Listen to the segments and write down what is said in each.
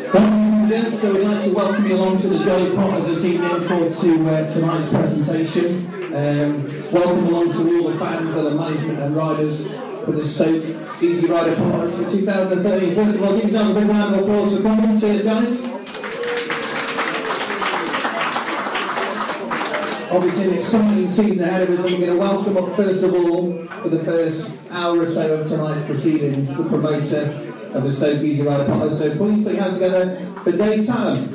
So we'd like to welcome you along to the Jolly Potters this evening for tonight's presentation. Welcome along to all the fans and the management and riders for the Stoke Easy Rider Potters for 2013. First of all, give yourselves a big round of applause for coming. Cheers, guys. Obviously an exciting season ahead of us, and we're going to welcome up first of all for the first hour or so of tonight's proceedings the promoter of the Stoke Easy Rider Potters. So please put your hands together for Dave Tattum.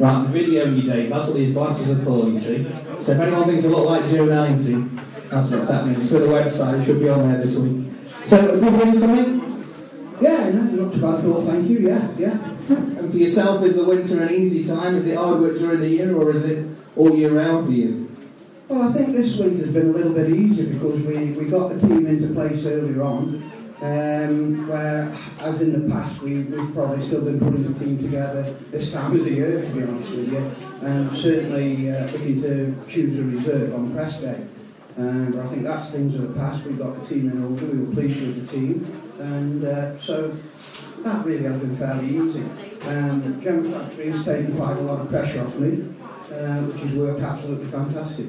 Right, I'm videoing you, Dave. That's what these glasses are for, you see. So if anyone thinks I look like Joe 90, that's what's happening. It's for the website, it should be on there this week. So, a good win tonight? Yeah, no, not too bad at all, thank you, yeah. And for yourself, is the winter an easy time? Is it hard work during the year, or is it all year round for you? Well, I think this winter's been a little bit easier because we got the team into place earlier on, where, as in the past, we've probably still been putting the team together this time of the year, to be honest with you, and certainly looking to choose a reserve on press day. But I think that's things of the past. We got the team in order, we were pleased with the team, and so that really has been fairly easy. General Factory has taken quite a lot of pressure off me, which has worked absolutely fantastic.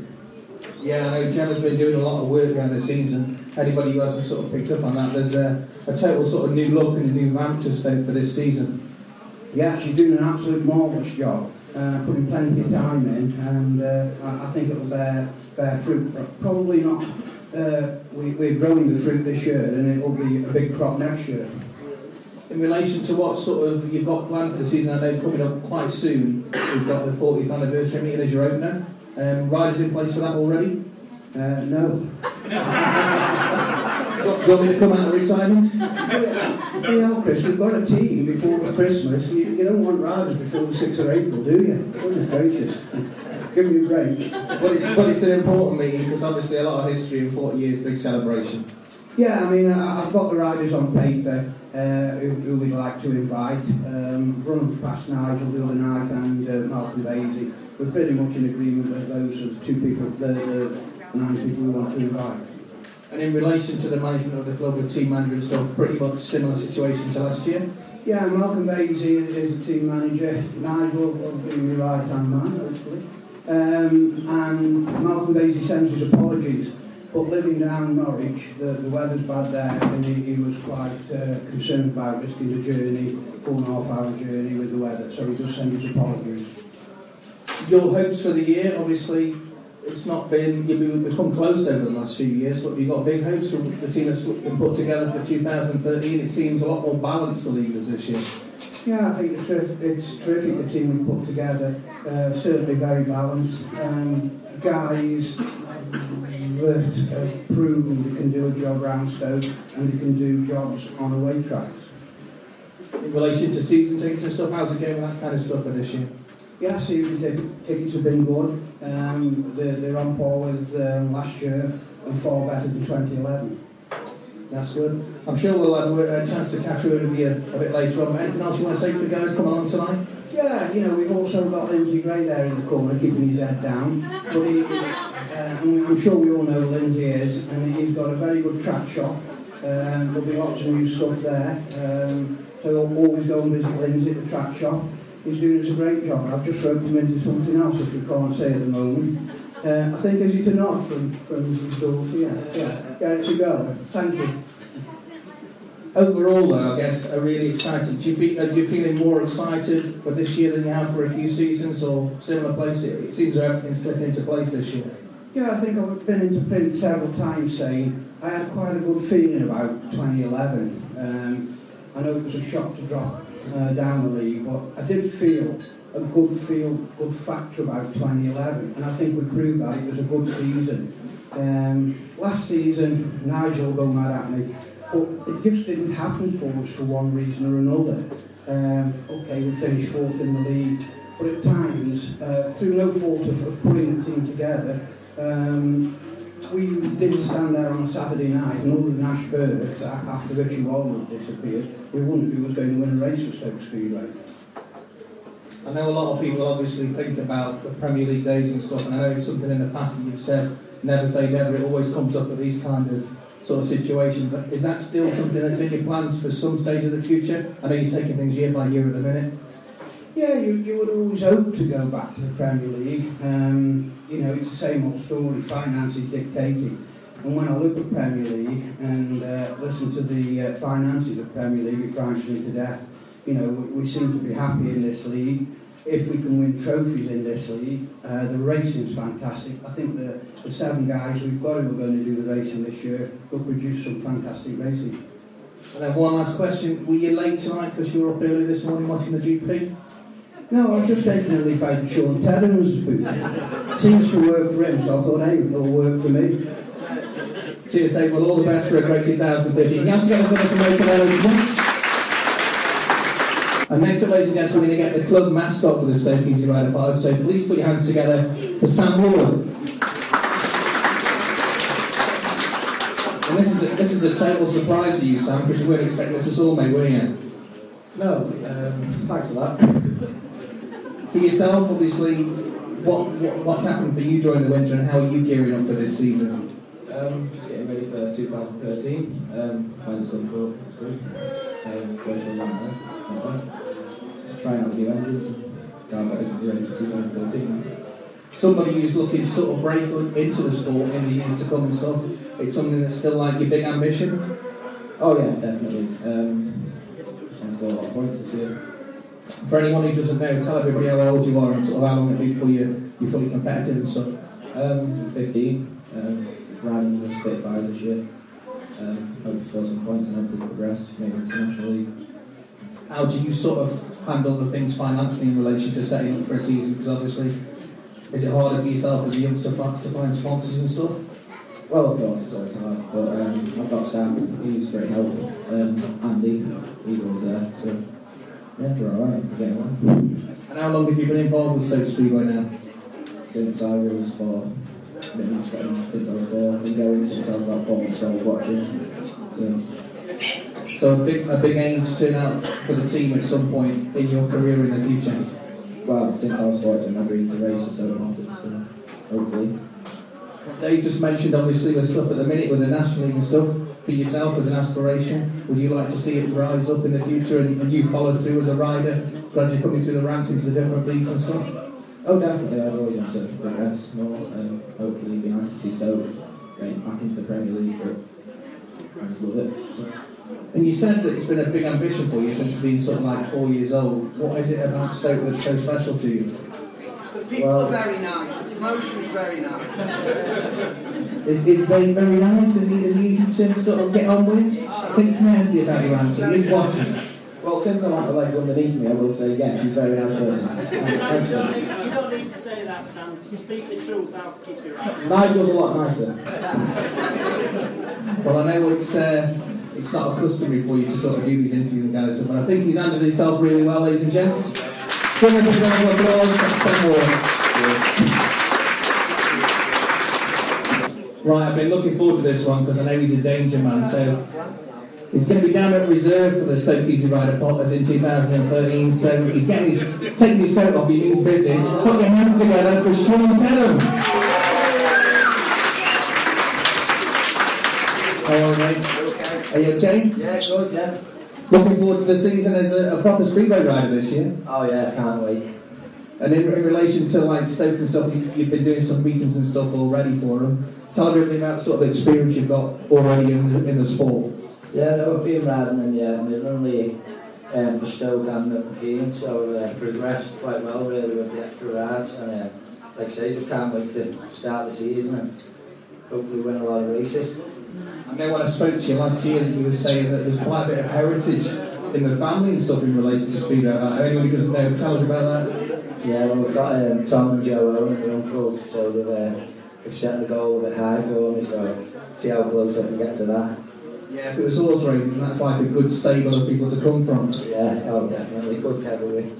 Yeah, I know Gemma's been doing a lot of work around the season. Anybody who hasn't sort of picked up on that, there's a total sort of new look and a new ramp to Stoke for this season. Yeah, she's doing an absolute marvellous job, putting plenty of time in, and I think it'll bear fruit. Probably not, we're growing the fruit this year, and it'll be a big crop next year. In relation to what sort of you've got planned for the season, I know coming up quite soon, we've got the 40th anniversary meeting as your opener. Riders in place for that already? No. Do you want me to come out of retirement? You know, Chris, we've got a team before Christmas. You don't want riders before the 6th of April, do you? Goodness gracious. Give me a break. But it's an important meeting because obviously a lot of history in 40 years, big celebration. Yeah, I mean, I've got the riders on paper who we'd like to invite. Run past Nigel the other night and Malcolm Basie. We're pretty much in agreement that those are the two people, the 9 people we want to invite. And in relation to the management of the club with team manager and stuff, pretty much similar situation to last year? Yeah, Malcolm Basie is the team manager. Nigel will be the right-hand man, hopefully. And Malcolm Basie sends his apologies. But living down Norwich, the weather's bad there, and he was quite concerned about risking the journey, 4.5-hour journey with the weather, so he just sent his apologies. Your hopes for the year, obviously, it's not been, you've become close over the last few years, but you've got big hopes from the team that's been put together for 2013. It seems a lot more balanced, the leaders this year. Yeah, I think it's terrific, the team we put together, certainly very balanced. Guys that have proven they can do a job around Stoke and they can do jobs on away tracks. In relation to season tickets and stuff, how's it going with that kind of stuff for this year? Yeah, season tickets have been good. They're on par with last year and far better than 2011. That's good. I'm sure we'll have a chance to catch you in a bit later on. Anything else you want to say to the guys coming along tonight? Yeah, you know, we've also got Lindsay Gray there in the corner keeping his head down. But I'm sure we all know Lindsay is, and he's got a very good track shop. There'll be lots of new stuff there. So I'll always go and visit Lindsay at the track shop. He's doing us a great job. I've just roped him into something else that we can't say at the moment. I think is it a nod from his daughter? Yeah, it's a go. Thank you. Overall, though, I guess, are really excited. Are you feeling more excited for this year than you have for a few seasons or similar place? It seems that everything's clicking into place this year. Yeah, I think I've been into print several times saying I had quite a good feeling about 2011. I know it was a shock to drop down the league, but I did feel a good factor about 2011, and I think we proved that it was a good season. Last season, Nigel will go mad at me, but it just didn't happen for us for one reason or another. Okay, we finished 4th in the league, but at times, through no fault of putting the team together, we didn't stand there on a Saturday night, and other than Ash Burke, after Richie Walden disappeared, we wouldn't who was going to win a race for Stoke Speedway. I know a lot of people obviously think about the Premier League days and stuff, and I know it's something in the past that you've said, never say never, it always comes up at these kind of sort of situations. Is that still something that's in your plans for some stage of the future? I know you're taking things year by year at the minute. Yeah, you would always hope to go back to the Premier League. You know, it's the same old story, finances dictating. And when I look at Premier League and listen to the finances of Premier League, it frightens me to death. You know, we seem to be happy in this league. If we can win trophies in this league, the racing's fantastic. I think the 7 guys we've got who are going to do the racing this year will produce some fantastic racing. And then one last question, were you late tonight because you were up early this morning watching the GP? No, I was just taking a leaf out of Shaun Tedham's boot. Seems to work for him, so I thought, hey, it'll work for me. Cheers, Dave. Well, all the best for a great 2015. You have to get a bit of promotion once. And next up, ladies and gentlemen, we're going to get the club mascot for the Stoke Easy Rider Partners. So please put your hands together for Sam Ward. And this is a total surprise for you, Sam, because you weren't expecting this at all, mate, were you? No, thanks for that. For yourself, obviously, what's happened for you during the winter and how are you gearing up for this season? Just getting ready for 2013. Finals gone through, it's good. First one went there, not bad. Just trying out the new engines and going back to ready for 2013. Somebody who's looking to sort of break into the sport in the years to come and stuff, it's something that's still like your big ambition? Oh yeah, definitely. Just want to score a lot of points this year. For anyone who doesn't know, tell everybody how old you are and sort of how long it'll be before you're fully competitive and stuff. 15. Riding the Spitfires this year. Hope to score some points and hopefully progress, maybe internationally. How do you sort of handle the things financially in relation to setting up for a season? Because obviously, is it harder for yourself as a youngster to find sponsors and stuff? Well, of course, it's always hard, but I've got Sam, he's very helpful. Andy, he's always there, so yeah, we're alright, we're getting on. And how long have you been involved with Stoke Speedway now? Since I was 4. Been mascotting since I was 4. Been going since I was about 4 months old watching. So a big aim to turn out for the team at some point in your career in the future? Well, since I was 4, it's been my dream to race for Stoke Martins, so hopefully. Dave just mentioned obviously the stuff at the minute with the National League and stuff. For yourself as an aspiration, would you like to see it rise up in the future and you follow through as a rider, gradually coming through the ranks into the different leagues and stuff? Oh, definitely. I've always wanted to progress more and hopefully it'd be nice to see Stoke getting back into the Premier League, but I just love it. So. And you said that it's been a big ambition for you since being sort of like 4 years old. What is it about Stoke that's so special to you? The people are very nice. The promotion is very nice. Is Dave very nice? Is he easy to sort of get on with? Think carefully about your answer. He's watching. Well, since I like the legs underneath me, I will say yes, he's a very nice person. You don't need to say that, Sam. You speak the truth, I'll keep you right. Nigel's a lot nicer. Well, I know it's not a customary for you to sort of do these interviews and kind of stuff, but I think he's handled himself really well, ladies and gents. Give him a big round of applause. Sam Ward. Right, I've been looking forward to this one because I know he's a danger man, so he's going to be down at reserve for the Stoke Easy Rider Potters in 2013, so he's taking his coat off, he means business. Put your hands together for Shaun Tedham. How are you, mate? Are you okay? Yeah, good, yeah. Looking forward to the season as a proper speedway rider this year? Oh yeah, can't wait. And in relation to like Stoke and stuff, you've been doing some meetings and stuff already for them. Tell everything about sort of the experience you've got already in the sport. Yeah, no, I've been riding in the Midland League for Stoke and Milton Keynes, so progressed quite well really with the extra rides, and like I say, just can't wait to start the season and hopefully win a lot of races. I know when I spoke to you last year that you were saying that there's quite a bit of heritage in the family and stuff in relation to speedway. Anyone who doesn't know, tell us about that. Yeah, well we've got Tom and Joe Owen, my uncles, so they've set the goal a bit high for me, so see how close I can get to that. Yeah, if it was horse racing, that's like a good stable of people to come from. Yeah, oh definitely, good cavalry.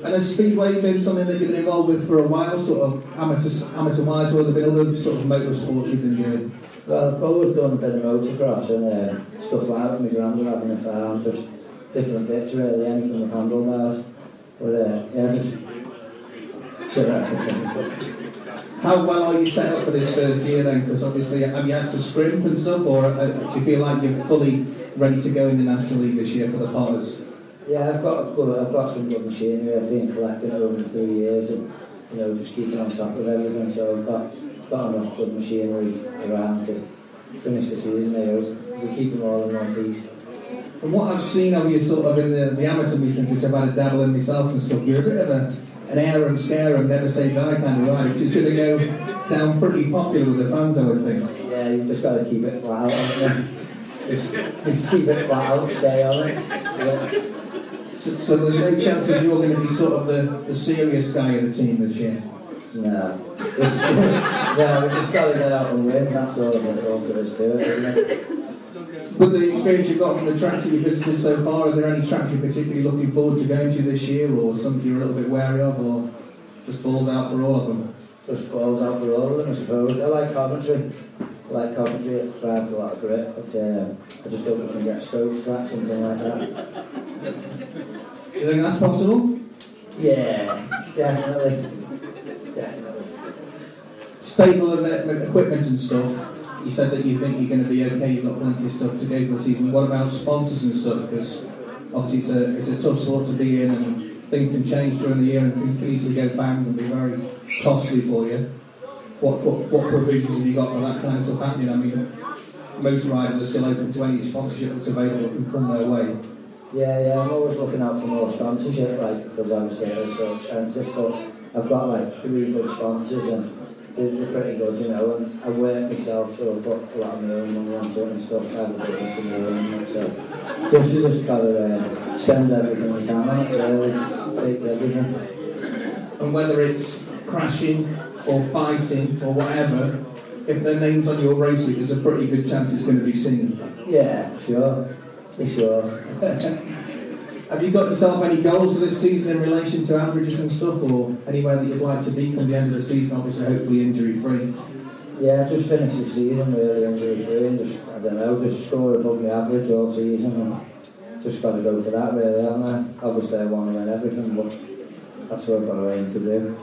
And has Speedway been something that you've been involved with for a while, sort of amateur-wise, or have there been other sort of motorsports you've been doing? Well, I've always done a bit of motocross and stuff like that with my granddad having a farm, just different bits really, anything with handlebars. But yeah, just How well are you set up for this first year then? Because obviously, have you had to scrimp and stuff, or do you feel like you're fully ready to go in the National League this year for the Potters? Yeah, I've got some good machinery. I've been collecting it over 3 years, and just keeping on top of everything. So I've got enough good machinery around to finish the season. We keep them all in one piece. From what I've seen of you sort of in the amateur meetings, which I've had a dabble in myself and stuff, you're a bit of an air and scare and never say die kind of rider, which is going to go down pretty popular with the fans, I would think. Yeah, you just got to keep it flat out, haven't you? Just keep it flat out, stay on it. Yeah. So there's no chance that you're going to be sort of the serious guy of the team this year? No. Yeah, we just got to get out and win, that's all there is to it, isn't it? With the experience you've got from the tracks that you've visited so far, are there any tracks you're particularly looking forward to going to this year, or something you're a little bit wary of, or just balls out for all of them? Just balls out for all of them, I suppose. I like Coventry. It provides a lot of grit, but I just hope we can get Stoke track, something like that. Do you think that's possible? Yeah, definitely. Stable of equipment and stuff. You said that you think you're going to be okay, you've got plenty of stuff to go for the season. What about sponsors and stuff? Because obviously it's a tough sport to be in, and things can change during the year and things can easily go bang and be very costly for you. What provisions have you got for that kind of stuff happening? I mean, most riders are still open to any sponsorship that's available that can come their way. Yeah, I'm always looking out for more sponsorship, because obviously it's so expensive, but I've got 3 good sponsors and they're pretty good, and I work myself, so I put a lot of my own money on certain stuff. I have a business of my own, so you just got to spend everything you can on it, really, take everything. And whether it's crashing or fighting or whatever, if their name's on your race week, there's a pretty good chance it's going to be seen. Yeah, for sure. Have you got yourself any goals for this season in relation to averages and stuff, or anywhere that you'd like to be come the end of the season, obviously hopefully injury free? Yeah, just finish the season really injury free and just score above the average all season, and just got to go for that really, haven't I? Obviously I want to win everything, but that's what I've got to aim to do.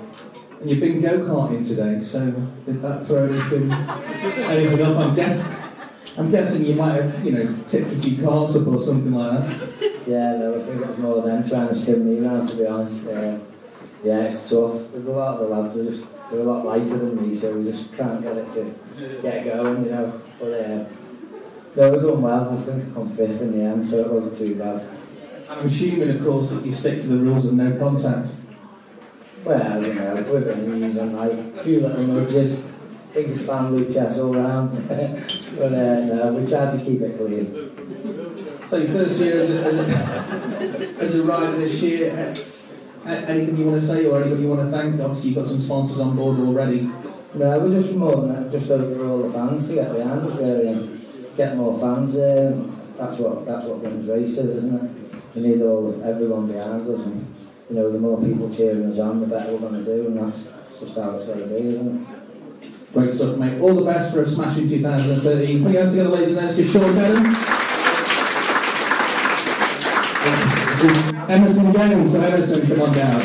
And you've been go-karting today, so did that throw anything up? I'm guessing you might have, tipped a few cars up or something like that. Yeah, no, I think it's more them trying to spin me around, to be honest. Yeah, it's tough. There's a lot of the lads they're a lot lighter than me, so we just can't get it to get going, But no, we've done well. I think I come 5th in the end, so it wasn't too bad. I'm assuming, of course, that you stick to the rules of no contact. Well, with the knees and a few little nudges. I think it's family Chessell round. But no, we try to keep it clean. So your first year as a rider this year, anything you want to say or anybody you want to thank? Obviously you've got some sponsors on board already. No, we're just more than that, just hope for all the fans to get behind us really and get more fans. That's what wins races, isn't it? We need everyone behind us, and the more people cheering us on, the better we're going to do, and that's just how it's got to be, isn't it? Great stuff, mate. All the best for a smashing 2013. Put your hands together, ladies and gents, for Shaun Tedham. Emerson James, so Emerson, come on down.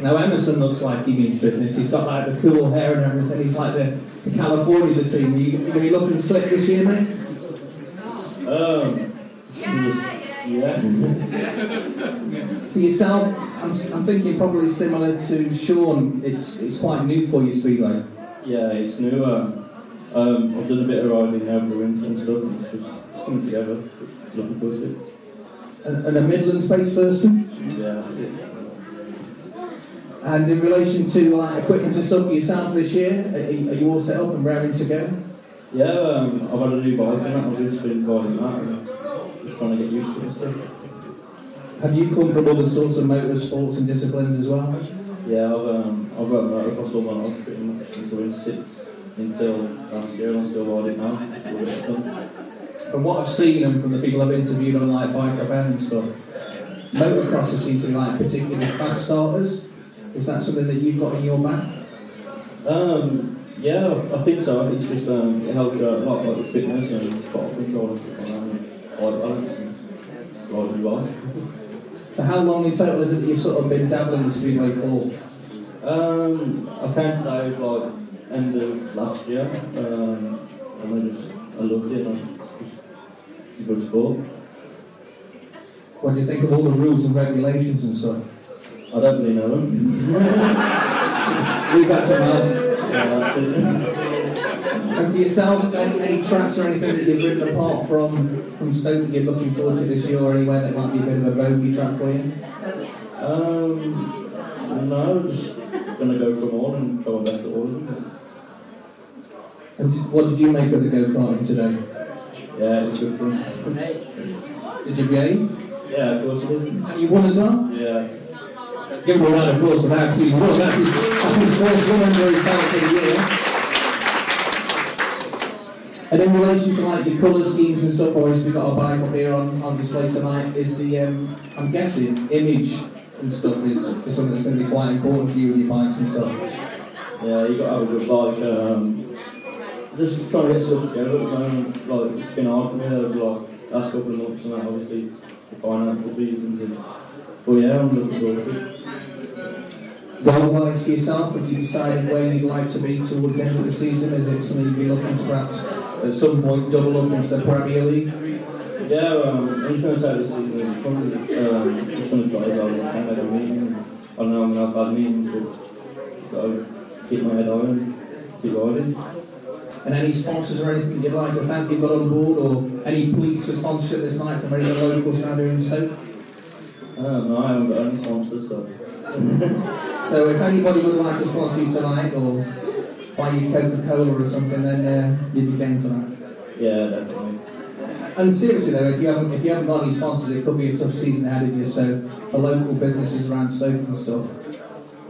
Now Emerson looks like he means business. He's got the cool hair and everything. He's like the California of the team. Are you going to be looking slick this year, mate? Yeah. For yourself, I'm thinking probably similar to Shaun. It's quite new for you, Speedway. Yeah, it's new. I've done a bit of riding over the winter and stuff, and it's just coming together. It's looking forward to it. And a Midlands-based person? Yeah, that's it. And in relation to equipment and stuff for yourself this year, are you all set up and raring to go? Yeah, I've had a new bike and I've just been riding that and just trying to get used to it and stuff. Have you come from other sorts of motorsports and disciplines as well? Yeah, I've got motocross all my life pretty much until last year, and I'm still riding now. From what I've seen and from the people I've interviewed on Bike FM and stuff, motocrossers seem to be particularly fast starters. Is that something that you've got in your back? Yeah, I think so. It's just it helps you out a lot, like with fitness and bottle control and stuff like that, and balance. ride you on. So how long in total is it that you've sort of been dabbling in Speedway for? I came to those like end of last year, and I loved it. It's a good sport. What do you think of all the rules and regulations and stuff? I don't really know them. Leave that to Mel. Yeah, that's it. And for yourself, any tracks or anything that you've ridden apart from Stoke that you're looking forward to this year, or anywhere that might be a bit of a bogey track for you? No, just going to go from all and try my best at all of them. And what did you make of the go-karting today? Yeah, it was good fun. Did you behave? Yeah, of course I did. And you won as well? Yeah. Give him a round of applause for that, too. That's his first win under his belt for the year. And in relation to like your colour schemes and stuff, obviously we've got a bike up here on display tonight, is the, I'm guessing, image and stuff is something that's going to be quite important for you with your bikes and stuff. Yeah, you got to have a good bike. Just trying to get stuff together at the moment. Like, it's been hard for me over like last couple of months and that, obviously, the financial reasons. But yeah, I'm looking forward to it. Goal-wise for yourself, have you decided where you'd like to be towards the end of the season? Is it something you'd be looking to perhaps at some point double up into the Premier League? Yeah, I'm just going to take this season as a fun. Just going to try as hard as I can every meeting. I know I'm going to have bad meetings, but got to keep my head on and keep riding. And any sponsors or anything you'd like to thank you've got on board, or any pleas for sponsorship this night from any of the locals around here in Stoke? No, I haven't got any sponsors, so. So if anybody would like to sponsor you tonight, or buy you Coca-Cola or something, then you'd be game for that. Yeah, definitely. And seriously though, if you haven't got any sponsors, it could be a tough season ahead of you. So for local businesses around Stoke and stuff,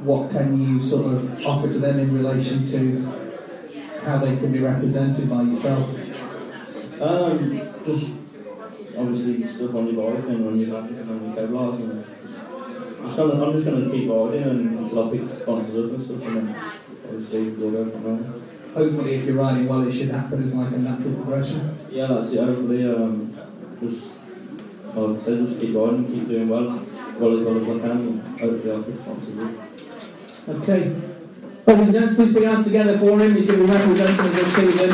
what can you sort of offer to them in relation to how they can be represented by yourself? Just obviously stuff on your bike and on your back and on your cablars, and I'm just going to keep riding until I pick sponsors up and stuff, and then obviously we'll go from there. Hopefully if you're riding well, it should happen as like a natural progression. Yeah, that's it. Hopefully just like I said, just keep riding, keep doing well as I can, and hopefully I'll pick sponsors up. Okay. Ladies and gents, please put your hands together for him. He's going to be representing us this season.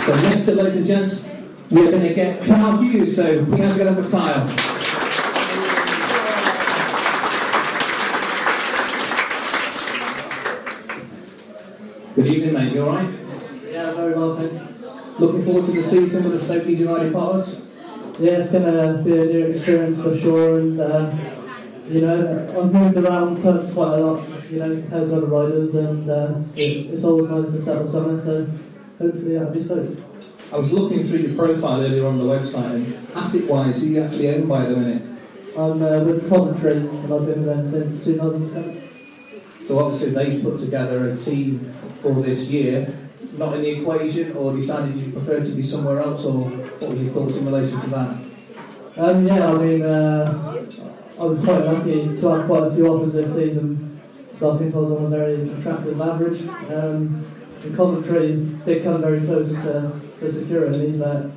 So next up, ladies and gents, we're going to get Kyle Hughes. So put your hands together for Kyle. Good evening, mate. You alright? Yeah, very well, thanks. Looking forward to the season with the Stoke Easy Riding Potters? Yeah, it's going to be a new experience for sure, and you know, I've moved around quite a lot, you know, compared to other riders, and it's always nice to settle somewhere, so hopefully I'll be stoked. I was looking through your profile earlier on the website, and asset-wise, who you actually owned by at the minute? I'm with Coventry, and I've been with them since 2007. So obviously they've put together a team for this year, not in the equation, or decided you prefer to be somewhere else, or what was your thoughts in relation to that? Yeah, I mean, I was quite lucky to have quite a few offers this season, so I think I was on a very attractive average. And Coventry did come very close to securing me, but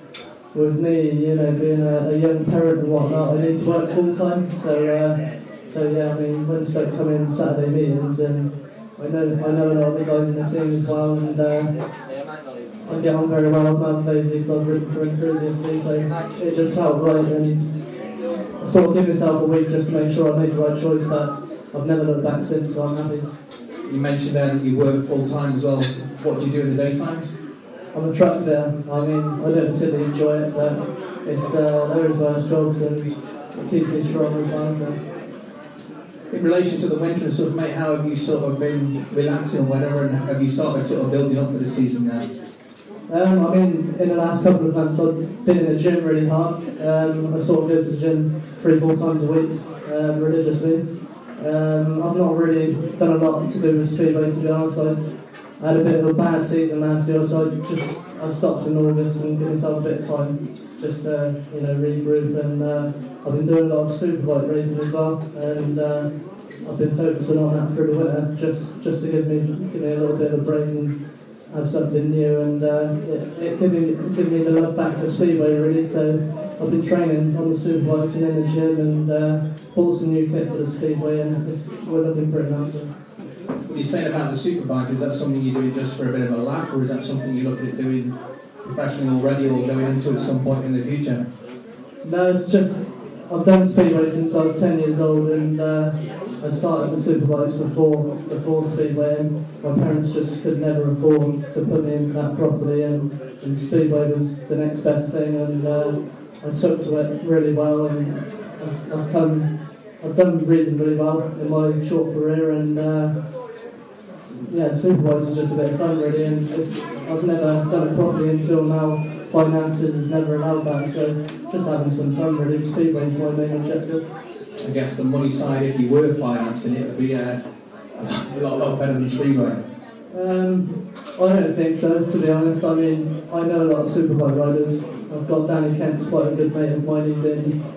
with me, you know, being a young parent and whatnot, I need to work full time. So yeah, I mean, when Stoke come in Saturday meetings, and I know a lot of the guys in the team as well, and I get on very well with Matt Fazeley because I've ridden for him previously, so it just felt right, and I sort of give myself a week just to make sure I make the right choice, but I've never looked back since, so I'm happy. You mentioned there that you work full time as well. What do you do in the daytimes? I'm a truck fitter. I mean, I don't particularly enjoy it, but it's there is worse jobs, and it keeps me strong as well. So. In relation to the winter and stuff, mate, how have you sort of been relaxing or whatever, and have you started sort of building up for the season now? I mean, in the last couple of months I've been in the gym really hard. I sort of go to the gym 3-4 times a week, religiously. I've not really done a lot to do with Speedway, to be honest. I had a bit of a bad season last year, so I stopped in August and give myself a bit of time just to, you know, regroup, and I've been doing a lot of superbike racing as well, and I've been focusing on that through the winter just to give me a little bit of a break and have something new, and it gave me the love back for Speedway really. So I've been training on the superbikes and in the gym, and bought some new kit for the Speedway, and we're looking pretty nice. What you're saying about the superbikes, is that something you're doing just for a bit of a laugh, or is that something you're looking at doing professionally already or going into at some point in the future? No, it's just, I've done Speedway since I was 10 years old, and I started the superbikes before Speedway, and my parents just could never afford to put me into that properly, and Speedway was the next best thing, and I took to it really well, and I've done reasonably well in my short career, and yeah, superbikes is just a bit of fun really, and I've never done it properly until now. Finances has never allowed that, so just having some fun really. Speedway is my main objective. I guess the money side, if you were financing it, would be a lot better than Speedway. I don't think so, to be honest. I mean, I know a lot of superbike riders. I've got Danny Kent's quite a good mate of mine.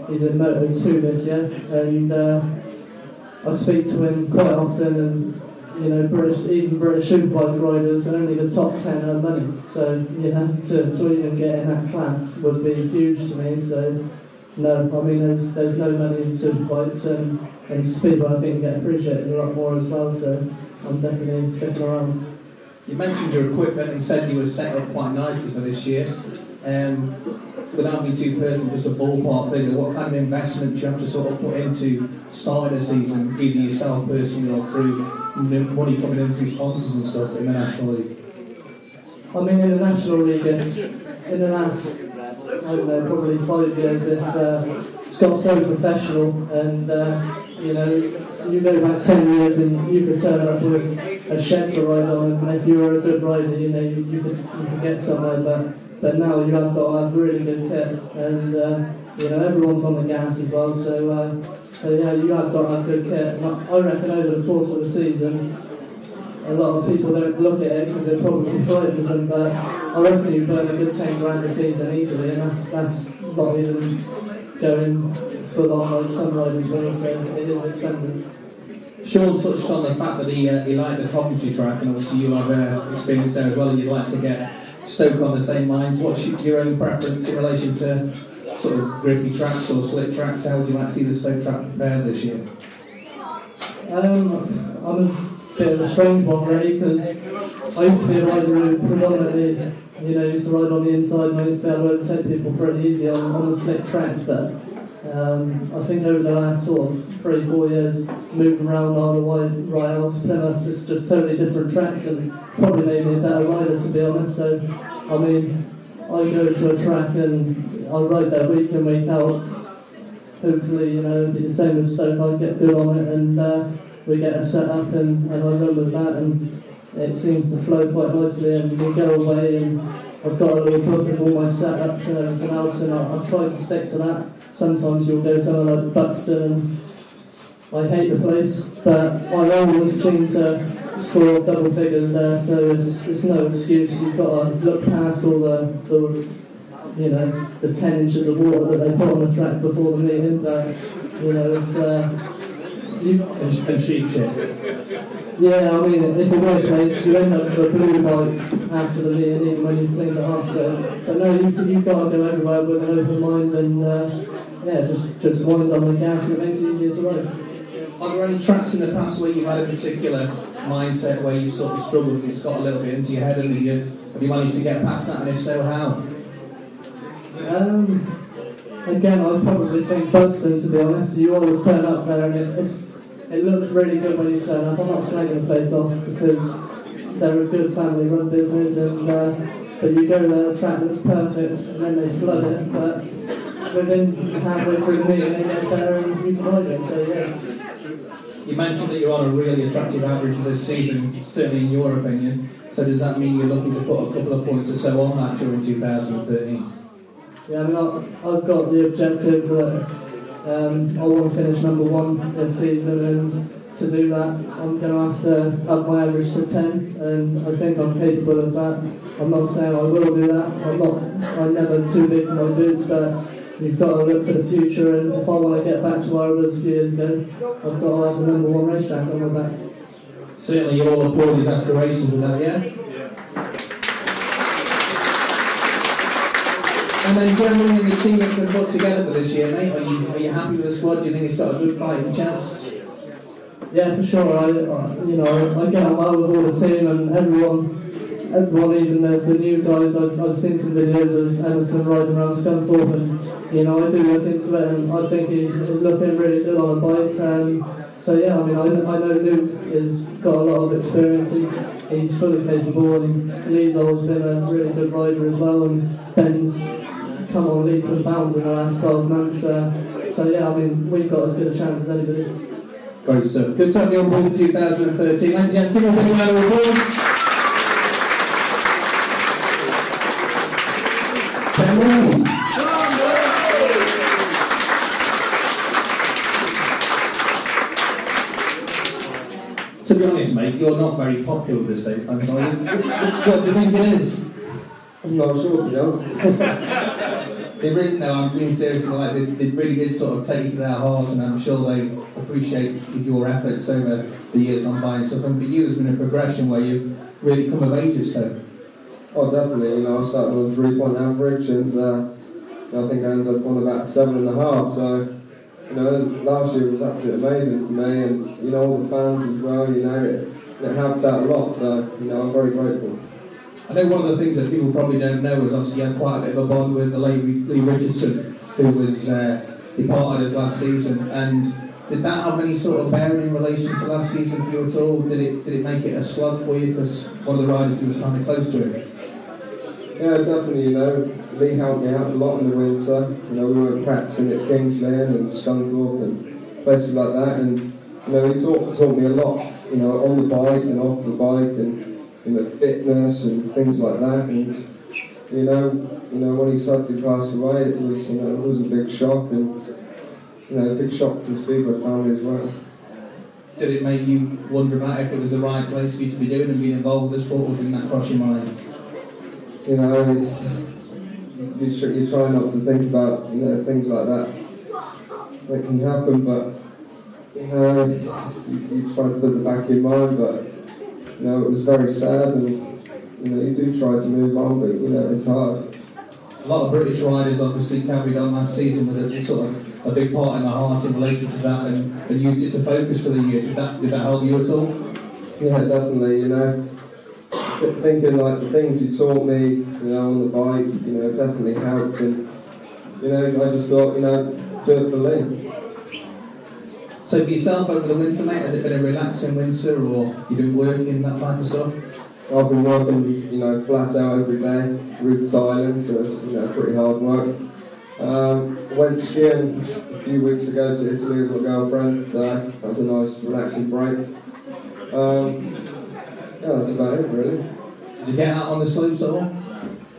He's in Moto 2 this year, and I speak to him quite often, and you know, British superbike riders, only the top 10 earn money. So, you know, to even get in that class would be huge to me. So, no, I mean, there's no money in superbikes, and Speedway I think get appreciated a lot more as well. So, I'm definitely sticking around. You mentioned your equipment and said you were set up quite nicely for this year. Without being too personal, just a ballpark figure, what kind of investment do you have to sort of put into starting a season, either yourself personally or through money coming in through sponsors and stuff in the National League? I mean, in the National League, in the last, I don't know, probably 5 years, it's got so professional, and you know, you go back 10 years and you could turn up with a shed to ride on, and if you were a good rider, you know, you could get somewhere, but now you have got to have really good kit, and you know, everyone's on the gas as well, so yeah, you have got to have good kit. And I reckon over the course of the season, a lot of people don't look at it because it probably frightens them, but I reckon you burn a good 10 grand a season easily, and that's not even going full on like some riders will, so it is expensive. Shaun touched on the fact that he liked the Coventry track, and obviously you have experience there as well, and you'd like to get Stoke on the same lines. What's your own preference in relation to sort of grippy tracks or slick tracks? How would you like to see the Stoke track prepared this year? I'm a bit of a strange one really, because I used to be a rider who predominantly, you know, used to ride on the inside, and I used to be able to overtake people pretty easy on the slick tracks, but I think over the last sort of 3-4 years, moving around Isle of Wight, Ryhouse, Plymouth, it's just totally different tracks, and probably made me a better rider, to be honest. So, I mean, I go to a track and I ride there week in, week out. Hopefully, you know, it'll be the same as Stoke. I get good on it, and we get a set up, and I run with that, and it seems to flow quite nicely, and we go away, and I've got a little book of all my setups and everything else, and I've tried to stick to that. Sometimes you'll go somewhere like Buxton, and I hate the place, but I always seem to score double figures there, so it's no excuse. You've got to look past all the you know, the 10 inches of water that they put on the track before the meeting, but you know, it's And sheep shit. yeah, I mean, it's a weird place. You end up with a blue light after the meeting, even when you clean it up. So, but no, you've got to go everywhere with an open mind, and yeah, just wind on the gas, and it makes it easier to ride. Are there any tracks in the past where you've had a particular mindset where you've sort of struggled and it's got a little bit into your head, and have you managed to get past that, and if so, how? Again, I probably think Buxton, to be honest. You always turn up there, and it looks really good when you turn up. I'm not slagging the place off because they're a good family-run business, and but you go there, the track looks perfect, and then they flood it. But within halfway through the meeting, it gets better, and you can ride it. So yeah. You mentioned that you're on a really attractive average this season, certainly in your opinion. So does that mean you're looking to put a couple of points or so on that during 2013? Yeah, I mean, I've got the objective that I want to finish number 1 this season, and to do that, I'm going to have to up my average to 10, and I think I'm capable of that. I'm not saying I will do that. I'm never too big for my boots, but you've got to look for the future, and if I want to get back to where I was a few years ago, I've got to have the number 1 racetrack on my back. Certainly, you all applaud his aspirations with that, yeah? And then generally in the team that's been put together for this year, mate, are you happy with the squad? Do you think it's got a good fighting chance? Yeah, for sure. I get on well with all the team and everyone, even the new guys. I've seen some videos of Emerson riding around Scunthorpe, and I do look into it, and I think he's looking really good on a bike. So yeah, I know Luke has got a lot of experience. He's fully capable, and Lee's always been a really good rider as well, and Ben's come on leaps and bounds in the last 12 months. So yeah, we've got as good a chance as anybody. Great stuff. Good to have you on board for 2013. Ladies and gents, give me a big round of applause. To be honest, mate, you're not very popular this day, I'm sorry. What do you think it is? I'm not sure, to be honest. They really, no, I'm being serious, they really did sort of take you to their hearts, and I'm sure they appreciate your efforts over the years gone by and stuff. And for you, there's been a progression where you've really come of age at Stoke. Oh, definitely. I started on a 3-point average, and I think I ended up on about 7.5. So, last year was absolutely amazing for me, and all the fans as well. It helped out a lot. So, I'm very grateful. I know one of the things that people probably don't know is obviously you had quite a bit of a bond with the late Lee Richardson, who was departed us last season. And did that have any sort of bearing in relation to last season for you at all? Did it make it a slug for you? Because one of the riders who was kind of close to him. Yeah, definitely. Lee helped me out a lot in the winter. We were practicing at King's Lynn and Scunthorpe and places like that. And he taught me a lot. On the bike and off the bike and. Fitness and things like that, and when he suddenly passed away, it was a big shock, and a big shock to the Speedway family as well. Did it make you wonder about if it was the right place for you to be doing and being involved with the sport, or didn't that cross your mind? You try not to think about things like that can happen, but you try to put it back in your mind, but. It was very sad, and you do try to move on, but it's hard. A lot of British riders obviously carried on last season with a sort of a big part in their heart in relation to that, and used it to focus for the year. Did that help you at all? Yeah, definitely. Thinking like the things he taught me, on the bike, definitely helped, and I just thought, do it for Lee. So for yourself over the winter, mate, has it been a relaxing winter, or you been working, that type of stuff? I've been working, flat out every day, roof tiling, so it's, pretty hard work. I went skiing a few weeks ago to Italy with my girlfriend, so that was a nice, relaxing break. That's about it, really. Did you get out on the slopes at all?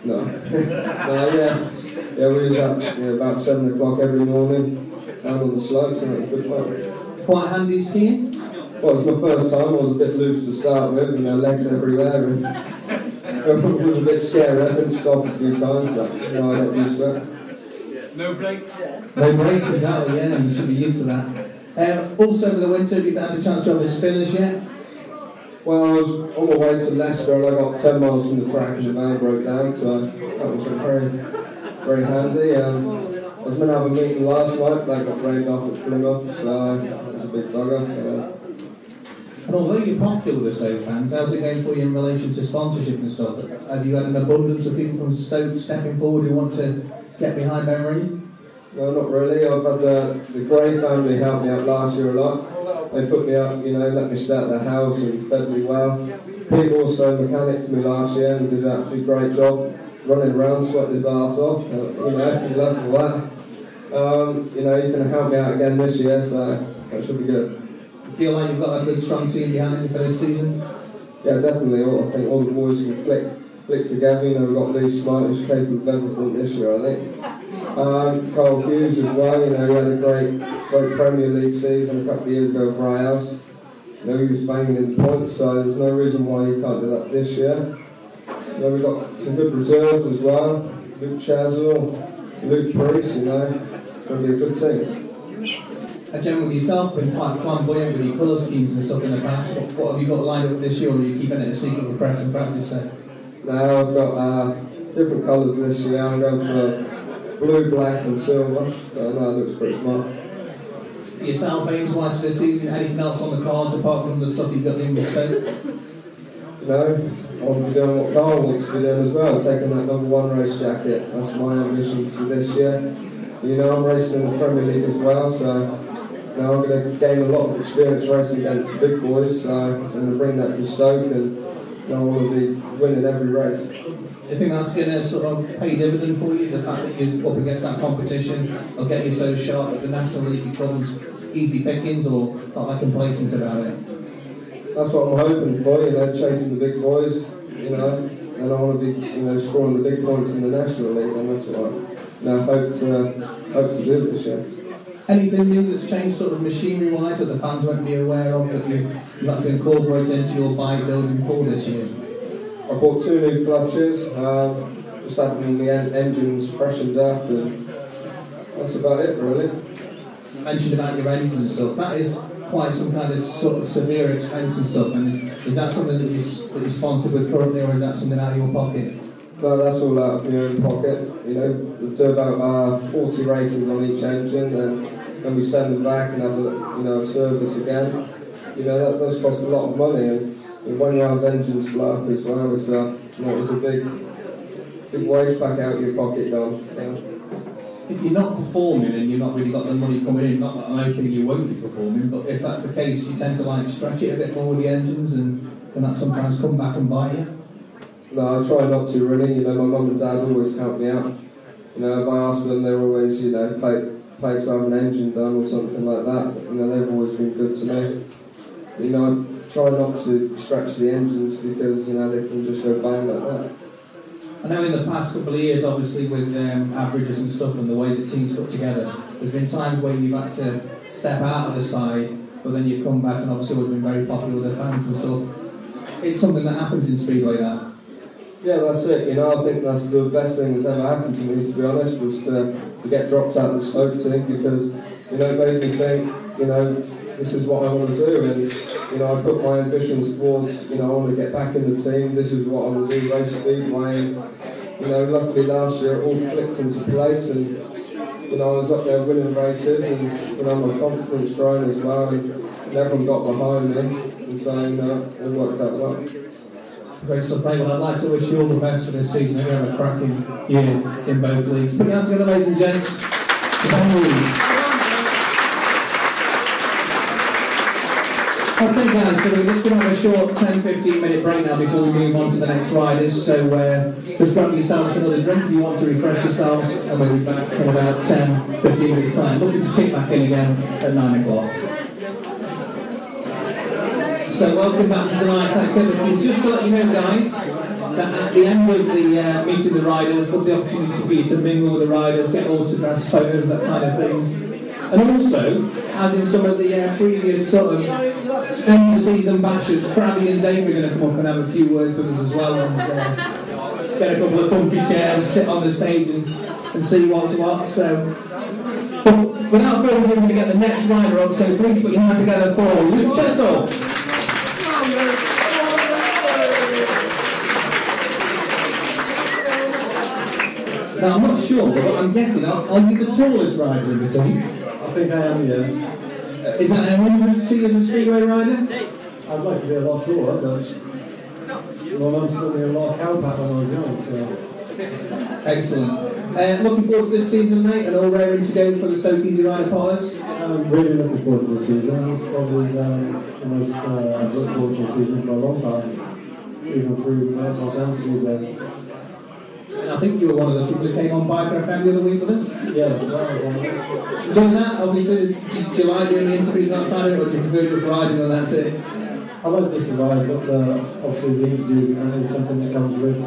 No. Yeah, we was up about 7 o'clock every morning, down on the slopes, and it was good fun. Quite handy skiing? Well, it was my first time. I was a bit loose to start with, legs everywhere, and it was a bit scary. I couldn't stop a few times, but I got used to it. No brakes? No brakes, exactly, yeah, you should be used to that. Also over the winter, have you had a chance to have a spinners yet? Well, I was on my way to Leicester, and I got 10 miles from the track and the van broke down, so that was very, very handy. I was meant to have a meeting last night, that got rained off at Plymouth, so it was a big bugger. So. And although you're popular with the Stoke fans, how's it going for you in relation to sponsorship and stuff? Have you had an abundance of people from Stoke stepping forward who want to get behind Emerson? No, not really. I've had the Gray family help me out last year a lot. They put me up, let me stay at their house and fed me well. Pete also mechanic for me last year and did an absolutely great job. Running around, sweating his arse off, he loved all that. He's going to help me out again this year, so that should be good. You feel like you've got a good strong team behind you for this season? Yeah, definitely. I think all the boys can click together. We've got Lee Smart, who's capable of everything this year, I think. Carl Hughes as well, he had a great Premier League season a couple of years ago for House. He was banging in points, so there's no reason why he can't do that this year. We've got some good reserves as well. Luke Chessell, Luke Priest, it's going to be a good team. Again, with yourself, been quite flamboyant with your colour schemes and stuff in the past. What have you got lined up this year, or are you keeping it a secret for press and practice? Now I've got different colours this year. I'm going for blue, black and silver, so I know it looks pretty smart. Yourself, aims-wise for this season, anything else on the cards apart from the stuff you've got in with Stoke? No, I want to be doing what Carl wants to be doing as well, taking that #1 race jacket. That's my ambition for this year. You know, I'm racing in the Premier League as well, so now I'm going to gain a lot of experience racing against the big boys, so I'm going to bring that to Stoke, and I want to be winning every race. Do you think that's going to sort of pay dividend for you, the fact that you're up against that competition will get you so sharp that the National League becomes easy pickings, or not that complacent about it? That's what I'm hoping for, you know, chasing the big boys, you know, and I want to be, you know, scoring the big points in the National League, and that's what I hope to do this year. Anything new that's changed sort of machinery-wise that the fans won't be aware of that you've had to incorporate into your bike building for this year? I bought 2 new clutches, just having the engines freshened up, and that's about it really. You mentioned about your engine and stuff. That is quite some kind of sort of severe expense and stuff, and is that something that you're sponsored with currently, or is that something out of your pocket? No, that's all out of my own pocket. You know, we do about 40 races on each engine, and then we send them back and have a service again. You know, that does cost a lot of money, and when you have engines blow up as well, it's it's a big wage back out of your pocket gone. Yeah. If you're not performing and you've not really got the money coming in, not that I'm hoping you won't be performing, but if that's the case, you tend to like stretch it a bit more with the engines, and can that sometimes come back and bite you? No, I try not to really. You know, my mum and dad always help me out. You know, if I ask them, they're always, you know, pay to have an engine done or something like that. You know, they've always been good to me. You know, I try not to stretch the engines because, you know, they can just go bang like that. I know in the past couple of years, obviously with averages and stuff and the way the team's put together, there's been times where you've had to step out of the side, but then you come back and obviously we've been very popular with the fans and stuff. It's something that happens in Speedway, that. Yeah, that's it. You know, I think that's the best thing that's ever happened to me, to be honest, was to get dropped out of the Stoke team, because, you know, it made me think, you know, this is what I want to do, and, you know, I put my ambitions towards, you know, I want to get back in the team, this is what I want to do, race Speedway, and, you know, luckily last year it all clicked into place, and, you know, I was up there winning races, and, you know, my confidence growing as well, and everyone got behind me, and so, you know, it worked out well. Great stuff, mate. Well, I'd like to wish you all the best for this season. We're having a cracking year in both leagues. Put your hands together, ladies and gents. Okay guys, so we're just going to have a short 10-15 minute break now before we move on to the next riders, so just grab yourselves another drink if you want to refresh yourselves, and we'll be back in about 10-15 minutes time. Looking to kick back in again at 9 o'clock. So welcome back to tonight's activities. Just to let you know guys, that at the end of the meeting the riders, there'll be the opportunity for you to mingle with the riders, get autographs, photos, that kind of thing. And also, as in some of the previous sort of end of season batches, Crabby and Dave are going to come up and have a few words with us as well, and get a couple of comfy chairs, sit on the stage and see what's what. So, but without further ado, we're going to get the next rider up, so please put your hands together for Chessell. Now, I'm not sure, but I'm guessing, are you the tallest rider in the team? I think I am, yeah. Is that a hindrance to you as a Speedway rider? I'd like to be a lot taller, but my mum taught me a lot of cowpat when I was young, so... Excellent. Looking forward to this season, mate, and all raring to go for the Stoke Easy Rider Pilots? I'm really looking forward to this season. It's probably the most I've looked forward to this season for a long time, even through my Speedway. I think you were one of the people who came on Biker FM the other week with us. Yeah, that was one of them. Doing that, obviously, did you like doing the interviews outside of it, or do you prefer just riding and that's it? I like just to ride, but obviously the interview is something that comes with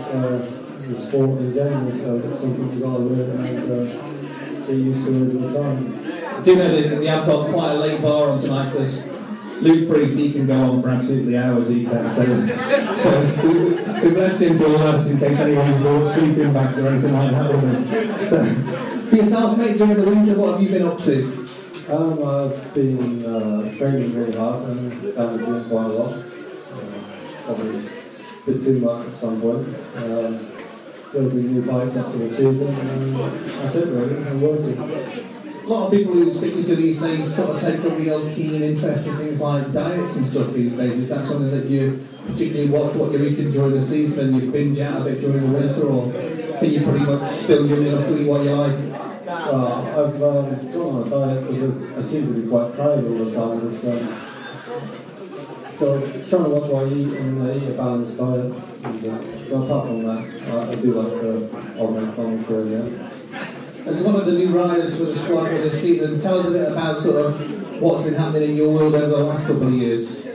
the sport in general, so it's something you've got to learn and get used to over the time. I do know that we have got quite a late bar on tonight, because Luke Priest, he can go on for absolutely hours, he can, so we've left him to all us in case anyone's brought sleeping bags or anything like that with him. So, for yourself, mate, during the winter, what have you been up to? I've been training really hard and down the gym quite a lot. Probably a bit too much at some point. building new bikes after the season, and that's it really, and working. A lot of people who speak to these days sort of take a real keen interest in things like diets and stuff these days. Is that something that you particularly watch what you're eating during the season and you binge out a bit during the winter, or can you pretty much still young enough to eat what you like? Well, I've gone on a diet because I seem to be quite tired all the time. So trying to watch what I eat and eat a balanced diet. And, so apart from that, I do like the odd commentary, yeah. As one of the new riders for the squad for this season, tell us a bit about sort of what's been happening in your world over the last couple of years.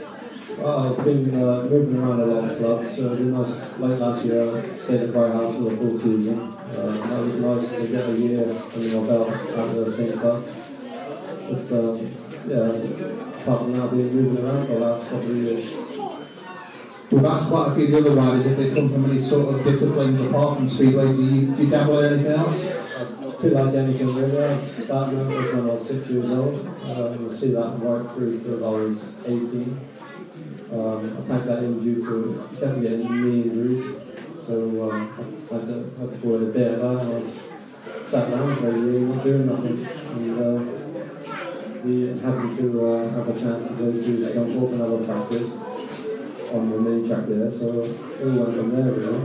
Well, I've been moving around a lot of clubs. It was nice, like last year, I stayed at Bright House for the full season. That was nice to get a year under my belt at the same club. But yeah, apart from that, I've been moving around for the last couple of years. We've asked quite a few of the other riders if they come from any sort of disciplines apart from Speedway. Do you dabble in anything else? A bit like Emerson, really. I started when I was 6 years old. You'll see that right through till I was 18. I packed that in due to definitely getting knee injuries. So I had to call it a day. I was sat down for a year, not doing nothing. And we happened to have a chance to go to Stoke and have a practice on the main track there. So it all went from there, really.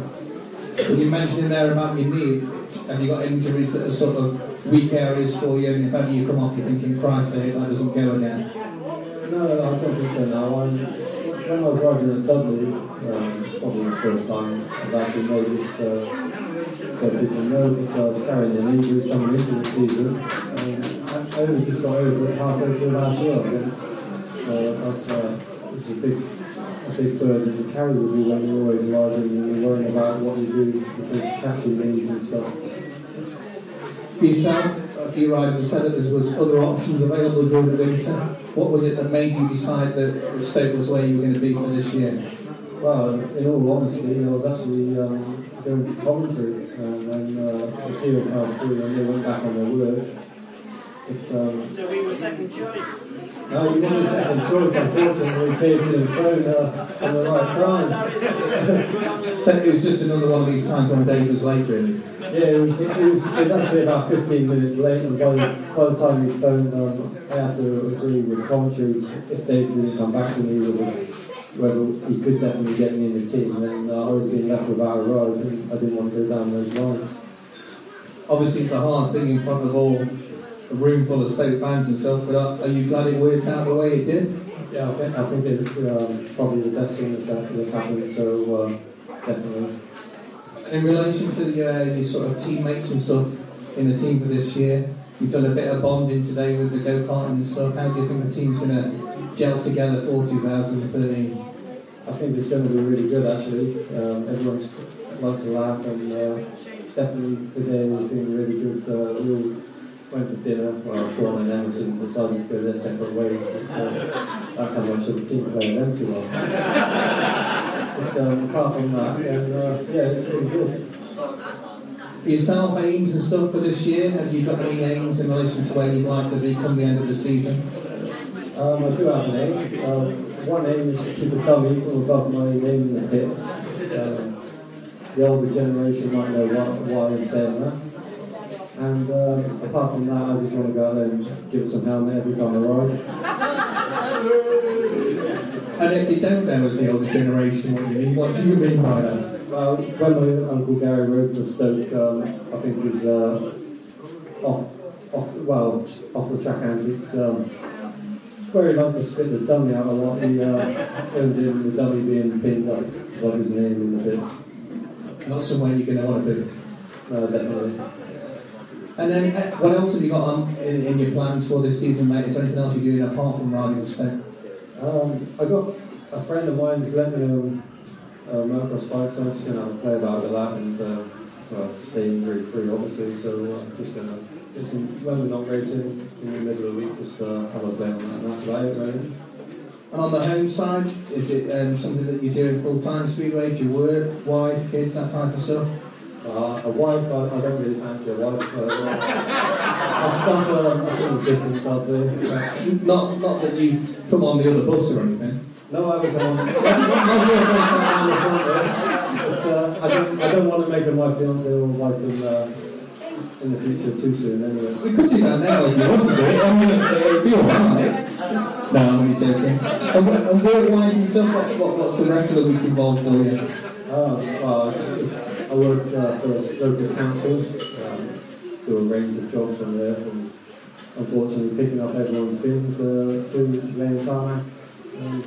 Well, you mentioned in there about your knee. Have you got injuries that are sort of weak areas for you, and if ever you come off, you're thinking, Christ, I hope that doesn't go again? No, I don't think so now. When I was riding at Dudley, probably the first time I've actually made this, so people know that I was carrying an injury coming into the season. I only just got over it halfway through last year, I think. So it's a big burden to carry with you when you're always riding and you're worrying about what you do because catching knees and stuff. For yourself, a few riders have said that there was other options available during the winter. What was it that made you decide that Stoke was where you were going to be for this year? Well, in all honesty, I was actually going to Coventry, and then the deal fell through and they went back on their word. So we were second choice? No, you weren't second choice, unfortunately. We paid for the phone at the right time. So it was just another one of these times when Dave was late, really? Yeah, it was actually about 15 minutes late, and by the time we phoned, I had to agree with Coventry if they didn't come back to me whether he could definitely get me in the team, then I would have been left without a ride, and I didn't want to go down those lines. Obviously, it's a hard thing in front of a room full of Stoke fans and stuff, but are you glad it worked out the way it did? Yeah, I think it's probably the best thing that's happened, so definitely. In relation to your sort of teammates and stuff in the team for this year, you've done a bit of bonding today with the go-karting and stuff. How do you think the team's going to gel together for 2013? I think it's going to be really good, actually. Everyone likes to laugh, and definitely today has been really good. We all went for dinner. Well, Shaun and Emerson decided to go their separate ways, but that's how much of the team player them too well. But apart from that, yeah, it's really good. For yourself, aims and stuff for this year, have you got any aims in relation to where you'd like to be come the end of the season? I do have an aim. One aim is to keep the dummy from above my name in the pits. The older generation might know why I'm saying that. And apart from that, I just want to go out there and give it some helmet every time I ride. And if you don't know as the older generation what do you mean by that? Well, when my Uncle Gary rode for Stoke, I think it was off the track antics. Where he liked to spit the dummy out a lot, he ended in the dummy being pinned up above his name in the bits. Not somewhere you're going to want to be. No, definitely. And then, what else have you got on in your plans for this season, mate? Is there anything else you're doing apart from riding the Stoke? I got a friend of mine's let me motocross bike, so I'm just going to play about with that and stay injury free, obviously. So I'm just going to, when we're not racing in the middle of the week, just have a play on that, and that's about it, really. And on the home side, is it something that you're doing full-time Speedway? Do you work, wife, kids, that type of stuff? A wife, I don't really fancy a wife. That's a distance, I'd say. Not that you come on the other bus or anything. No, I haven't come on. Not your first time on the front there. But I don't want to make her my fiance or wife in the future too soon anyway. We could do that now if you want to do it. I mean, it'd be alright. No, I'm only joking. And work-wise and stuff, what's the rest of the week involved for you? I work for local councils, do a range of jobs on there, from unfortunately picking up everyone's bins to laying tarmac and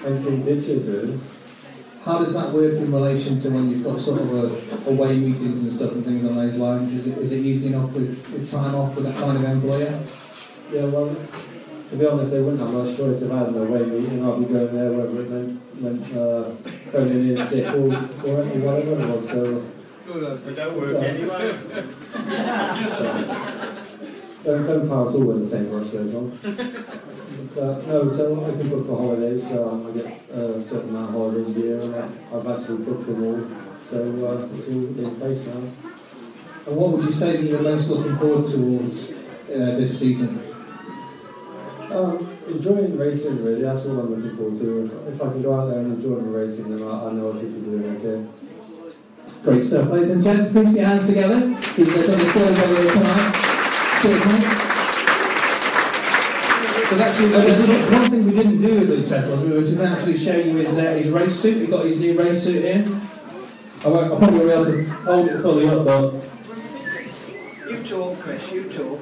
emptying ditches really. How does that work in relation to when you've got sort of away meetings and stuff and things on those lines? Is it easy enough with time off with that kind of employer? Yeah, well, to be honest, they wouldn't have much choice if I had an away meeting. I'd be going there whether it meant phoning in sick or whatever it was. So we don't work anyway. Don't tell us always the same rush goes on. No, so I can book for holidays. I get a certain amount of holidays a year, and I've actually booked them all. So it's all in place now. And what would you say that you're most looking forward towards this season? Enjoying racing, really. That's what I'm looking forward to. If I can go out there and enjoy my racing, then I know I should be doing okay. Great stuff, ladies and gents. Please put your hands together. There's only 4 over here tonight. Cheers, mate. So that's one thing we didn't do with the Chessell. We were to actually show you his race suit. We've got his new race suit here. I'll probably be able to hold it fully up, but... You talk, Chris, you talk.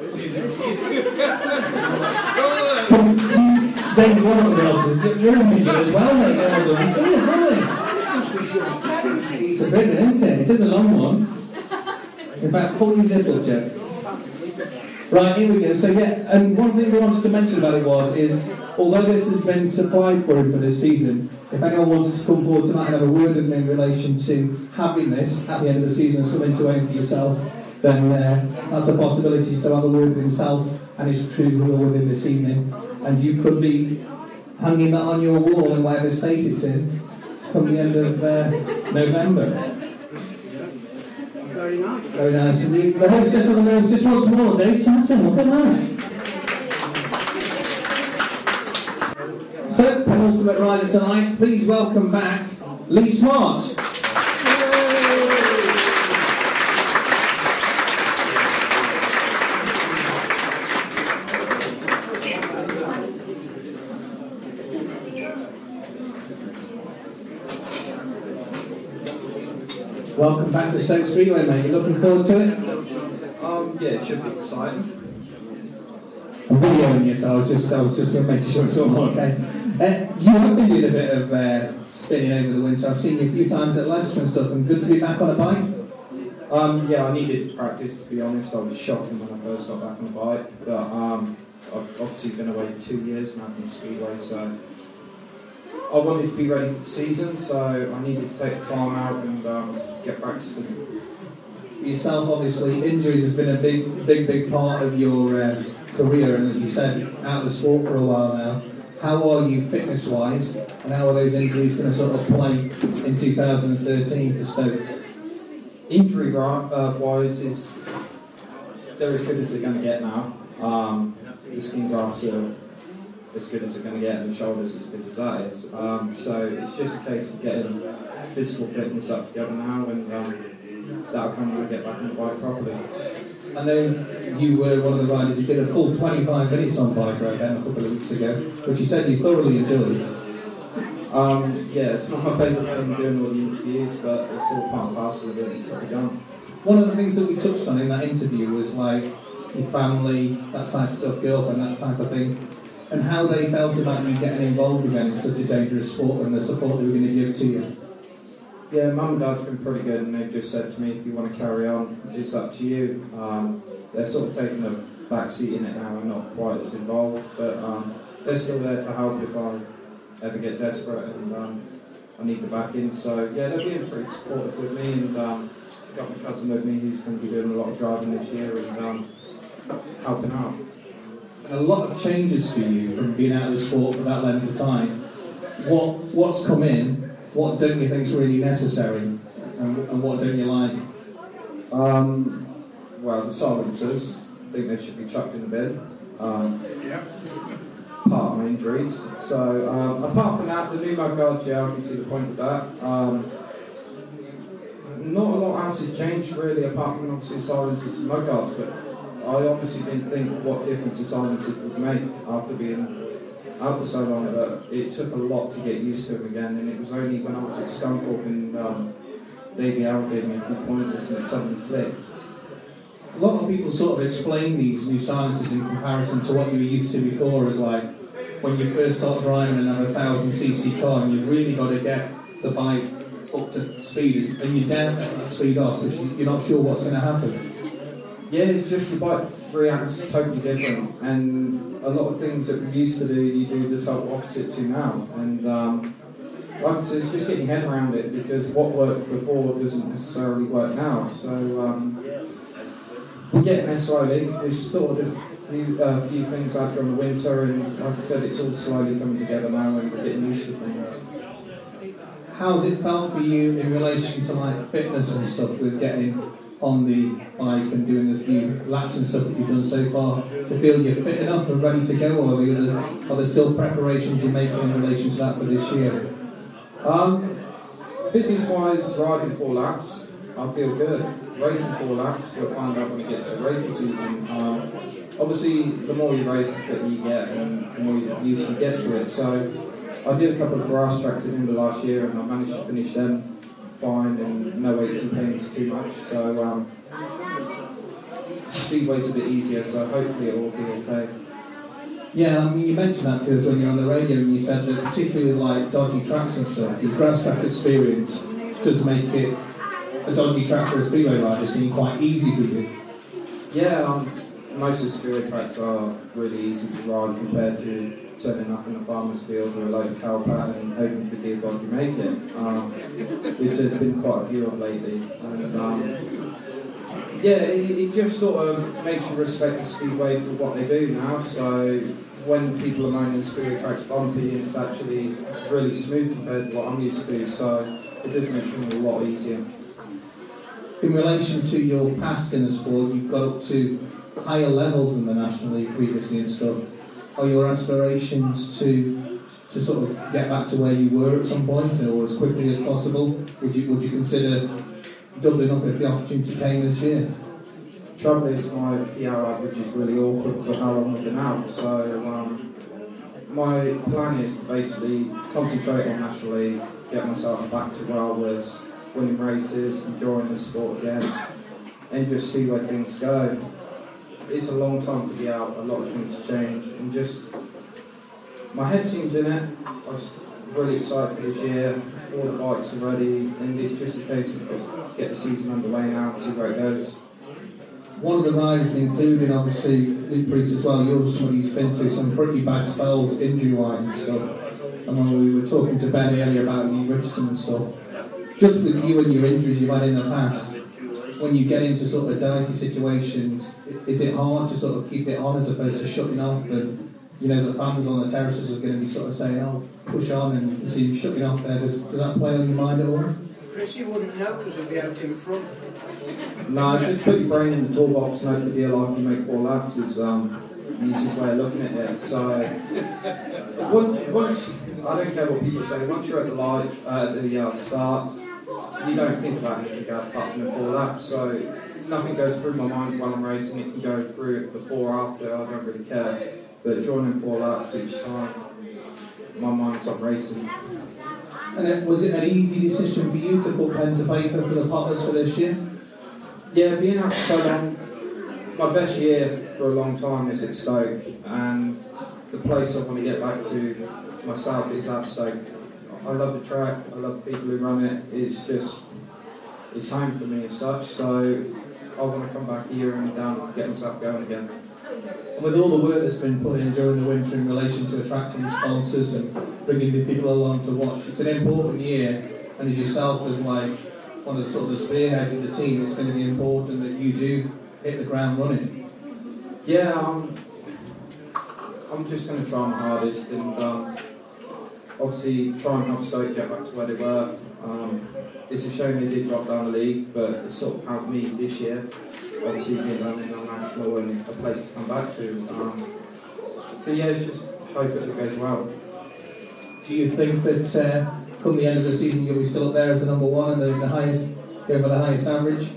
David Warren will be able to... You're in midget as well, mate. They're all done. See as well. It's a big one, isn't it? It is a long one. In fact, pull your zip up, Jeff. Right, here we go. So yeah, and one thing we wanted to mention about it is, although this has been supplied for him for this season, if anyone wanted to come forward tonight and have a word with me in relation to having this at the end of the season and something to aim for yourself, then that's a possibility to have a word with himself and his crew who are with him this evening. And you could be hanging that on your wall in whatever state it's in come the end of November. Very nice. Very nice indeed. The hostess of the nose just once more, Dave Tattum, look at that. So, penultimate rider tonight, please welcome back Lee Smart. Welcome back to Stoke Speedway, mate. You looking forward to it? Yeah, it should be exciting. I'm videoing you, so I was just going to make sure it's all okay. You have been doing a bit of spinning over the winter. I've seen you a few times at Leicester and stuff, and good to be back on a bike. Yeah, I needed to practice, to be honest. I was shocking when I first got back on the bike, but I've obviously been away 2 years now from Speedway, so I wanted to be ready for the season, so I needed to take time out and get practicing. Yourself, obviously, injuries has been a big part of your career, and as you said, out of the sport for a while now. How are you fitness-wise, and how are those injuries going to sort of play in 2013 for Stoke? Injury-wise, they're as good as they're going to get now. The skin grafts are as good as they're going to get, and the shoulders as good as that is. So it's just a case of getting physical fitness up together now, and that'll come when we get back on the bike properly. I know you were one of the riders who did a full 25 minutes on bike ride a couple of weeks ago, which you said you thoroughly enjoyed. Yeah, it's not my favourite thing doing all the interviews, but it's still part and parcel of it. It's got to be done. One of the things that we touched on in that interview was like your family, that type of stuff, girlfriend, that type of thing, and how they felt about you getting involved again in such a dangerous sport and the support they were going to give to you. Yeah, Mum and Dad's been pretty good, and they've just said to me, if you want to carry on, it's up to you. They're sort of taking a back seat in it now and not quite as involved, but they're still there to help if I ever get desperate and I need the backing. So yeah, they're being pretty supportive with me, and I've got my cousin with me who's going to be doing a lot of driving this year and helping out. And a lot of changes for you from being out of the sport for that length of time. What's come in? What don't you think is really necessary, and what don't you like? Well, the silencers, I think they should be chucked in the bin. Part of my injuries. So, apart from that, the new mudguards, yeah, I can see the point of that. Not a lot else has changed really, apart from obviously silencers and mudguards, but I honestly didn't think what difference the silencers would make after being out for so long, but it took a lot to get used to them again, and it was only when I was at Scunthorpe and Davey Howe gave me a few pointers and it suddenly clicked. A lot of people sort of explain these new silencers in comparison to what you were used to before as like when you first start driving another 1000cc car and you've really got to get the bike up to speed and you dare take that speed off because you're not sure what's going to happen. Yeah, it's just the bike reacts totally different, and a lot of things that we used to do, you do the total opposite to now. And like I said, it's just getting your head around it, because what worked before doesn't necessarily work now. So we're getting there slowly. We've sorted a few things out during the winter, and like I said, it's all slowly coming together now, and we're getting used to things. How's it felt for you in relation to like fitness and stuff with getting on the bike and doing a few laps and stuff that you've done so far, to feel you're fit enough and ready to go, or are there still preparations you're making in relation to that for this year? Fitness-wise, riding 4 laps, I feel good. Racing 4 laps, we'll find out when it gets to racing season. Obviously, the more you race, the fitter you get, and the more you usually get to it. So, I did a couple of grass tracks at the end of last year, and I managed to finish them fine and no aches and pains too much. So, Speedway's a bit easier, so hopefully it will be okay. Yeah, I mean, you mentioned that to us when you were on the radio, and you said that particularly like dodgy tracks and stuff, your grass track experience does make it a dodgy track for a speedway rider seem quite easy for you. Yeah, most of the speedway tracks are really easy to ride compared to turning up in a farmer's field or a load of cow pat and hoping to dear God you make it, which there's been quite a few of lately. And yeah, it just sort of makes you respect the speedway for what they do now. So when people are moaning the speedway track's bumpy, and it's actually really smooth compared to what I'm used to, so it does make things a lot easier. In relation to your past in the sport, you've got up to higher levels than the National League previously and stuff. Are your aspirations to sort of get back to where you were at some point, or as quickly as possible? Would you consider doubling up if the opportunity came this year? Trouble is, my PR average is really awkward for how long I've been out. So my plan is to basically concentrate on National League, get myself back to where I was, winning races, enjoying the sport again, and just see where things go. It's a long time to be out, a lot of things change, and just my head seems in it. I was really excited for this year, all the bikes are ready, and it's just a case of just get the season underway now and see where it goes. One of the riders, including obviously Luke Priest as well, you're somebody who's been through some pretty bad spells injury-wise and stuff, and when we were talking to Ben earlier about Lee Richardson and stuff, just with you and your injuries you've had in the past, when you get into sort of dicey situations, is it hard to sort of keep it on as opposed to shutting off? And you know, the fans on the terraces are going to be sort of saying, "Oh, push on," and you see you shutting off there. Does that play on your mind at all? Chris, you wouldn't know because he'll be out in front. No, just put your brain in the toolbox and make the deal like you make 4 laps is the easiest way of looking at it. So once I don't care what people say. Once you're at the light, the start, you don't think about anything else apart from the 4 laps. So nothing goes through my mind while I'm racing. It can go through it before or after. I don't really care. But joining 4 laps each time, my mind's on racing. And was it an easy decision for you to put pen to paper for the Potters for this year? Yeah, being out for so long, my best year for a long time is at Stoke, and the place I want to get back to myself is at Stoke. I love the track, I love the people who run it, it's home for me as such, so I want to come back here and get myself going again. And with all the work that's been put in during the winter in relation to attracting sponsors and bringing the people along to watch, it's an important year, and as yourself as like one of the sort of the spearheads of the team, it's going to be important that you do hit the ground running. Yeah, I'm just going to try my hardest and obviously try and help Stoke get back to where they were. It's a shame they did drop down the league, but it sort of helped me this year. Obviously being running on national and a place to come back to. So yeah, it's just hope that it goes well. Do you think that come the end of the season you'll be still up there as the number 1 and the highest go for the highest average?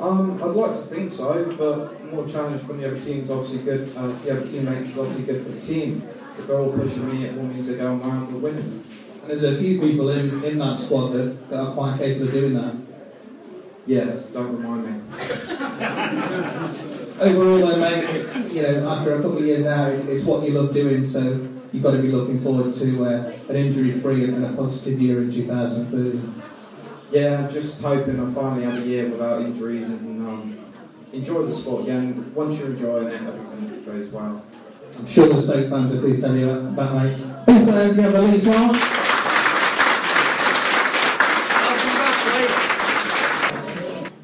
I'd like to think so, but more challenge from the other team's obviously good. The other teammates is obviously good for the team. If they're all pushing me, it all means they're going round for winning. And there's a few people in that squad that are quite capable of doing that. Yeah, don't remind me. Overall though, mate, you know, after a couple of years out, it's what you love doing, so you've got to be looking forward to an injury-free and a positive year in 2030. Yeah, I'm just hoping I finally have a year without injuries and enjoy the sport again. Once you're enjoying it, everything goes well. I'm sure the Stoke fans are pleased to have you back, mate. Please put hands together, Lee Shaun.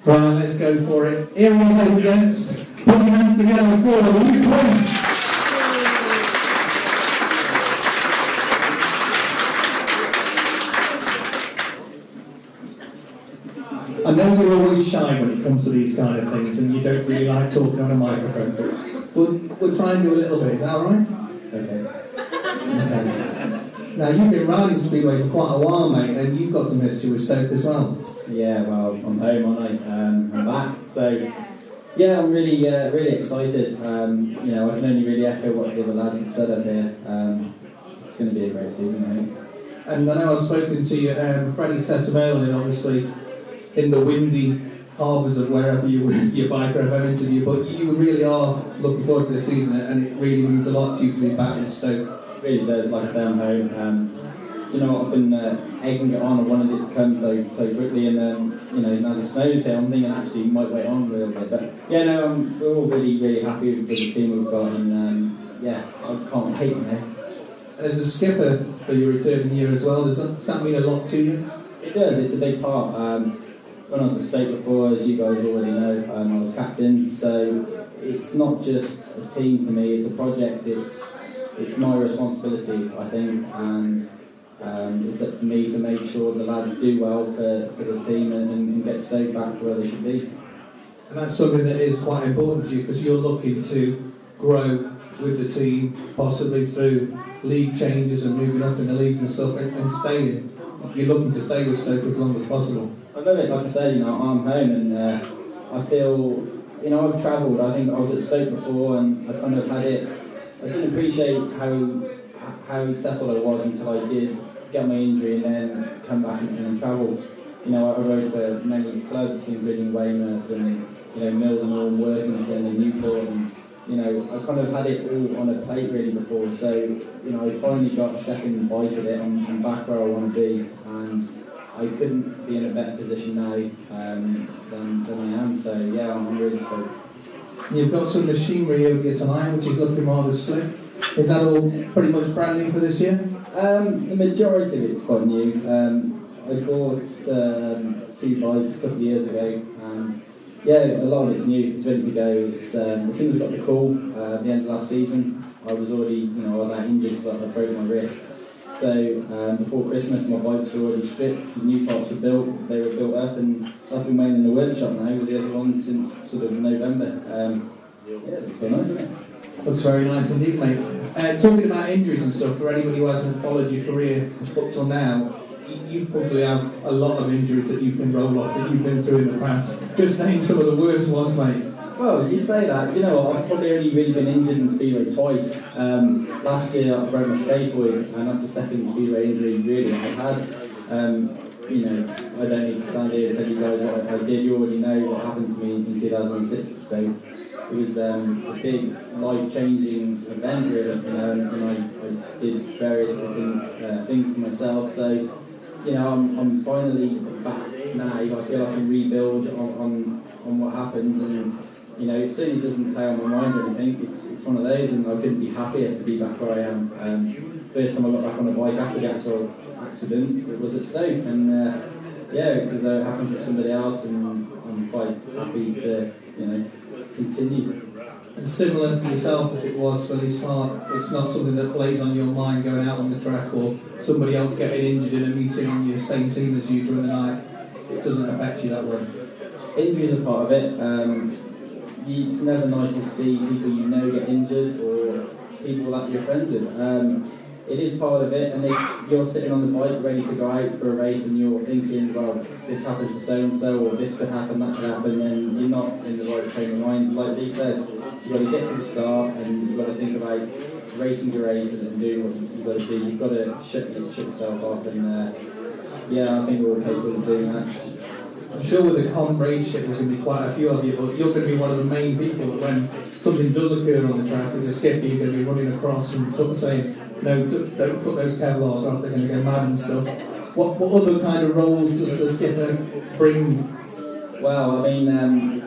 Right, let's go for it. Here we go, ladies and gents. Put your hands together for the new points. I know you're always shy when it comes to these kind of things and you don't really like talking on a microphone, but we'll try and do a little bit, is that alright? Okay. Now, you've been riding Speedway for quite a while, mate, and you've got some history with Stoke as well. Yeah, well, I'm home, aren't I? I'm back, so yeah, I'm really excited. You know, I can only really echo what the other lads have said up here. It's going to be a great season, I think. And I know I've spoken to you, Freddie's testimonial, obviously in the windy harbours of wherever your biker have interviewed, but you really are looking forward to this season, and it really means a lot to you to be back in Stoke. It really does. Like I say, I'm home. Do you know what? I've been egging it on and wanted it to come so quickly, and you know, now the snow's here, I'm thinking actually it might wait on a little bit. But yeah, no, we're all really happy with the team we've got, and yeah, I can't wait now. As a skipper for your return year as well, does that mean a lot to you? It does. It's a big part. When I was at Stoke before, as you guys already know, I was captain, so it's not just a team to me, it's a project, it's my responsibility, I think, and it's up to me to make sure the lads do well for the team and get Stoke back to where they should be. And that's something that is quite important to you, because you're looking to grow with the team, possibly through league changes and moving up in the leagues and stuff, and staying. You're looking to stay with Stoke as long as possible. I love it, like I said, you know, I'm home, and I feel, you know, I've travelled. I think I was at Stoke before, and I kind of had it. I didn't appreciate how settled I was until I did get my injury and then come back and travel. You know, I rode for many clubs, including Weymouth and, you know, Mildenhall, Workington and Newport, and, you know, I kind of had it all on a plate really before, so, you know, I finally got a second bite of it. I'm back where I want to be, and I couldn't be in a better position now than I am, so yeah, I'm really stoked. You've got some machinery over here tonight, which is looking rather slick. Is that all pretty much brand new for this year? The majority of it's quite new. I bought 2 bikes a couple of years ago, and yeah, a lot of it's new. It's ready to go. It's as soon as I got the call at the end of last season, I was already, you know, I was out injured because I broke my wrist. So before Christmas, my bikes were already stripped. The new parts were built. They were built up, and I've been waiting in the workshop now with the other ones since sort of November. Yeah, it's been nice, isn't it? Looks very nice indeed, mate. Talking about injuries and stuff, for anybody who hasn't followed your career up till now, you probably have a lot of injuries that you can roll off that you've been through in the past. Just name some of the worst ones, mate. Well, you say that. Do you know what? I've probably only really been injured in Speedway twice. Last year I broke my skateboard, and that's the second Speedway injury really I've had. You know, I don't need to stand here and tell you guys what I did. You already know what happened to me in 2006 at Stoke. It was a big life-changing event really, and I did various different things to myself. So, you know, I'm finally back now. I feel I can rebuild on what happened, and you know, it certainly doesn't play on my mind or anything. It's one of those, and I couldn't be happier to be back where I am. First time I got back on a bike after the actual accident, it was at Stoke, and yeah, it's as though it happened to somebody else, and I'm quite happy to, you know, continue. And similar for yourself as it was for Lee Shaun, it's not something that plays on your mind going out on the track, or somebody else getting injured in a meeting in your same team as you during the night. It doesn't affect you that way. Injuries are part of it. It's never nice to see people you know get injured, or people that you're friends with. it is part of it, and if you're sitting on the bike ready to go out for a race and you're thinking, well, this happened to so-and-so, or this could happen, that could happen, then you're not in the right frame of mind. Like Lee said, you've got to get to the start and you've got to think about racing your race and doing what you've got to do. You've got to shut yourself off, and yeah, I think we're all capable of doing that. I'm sure with the comradeship there's going to be quite a few of you, but you're going to be one of the main people when something does occur on the track. As a skipper, you're going to be running across and sort of saying, no, don't put those Kevlars off, they're going to go mad and stuff. What other kind of roles does the skipper bring? Well, I mean,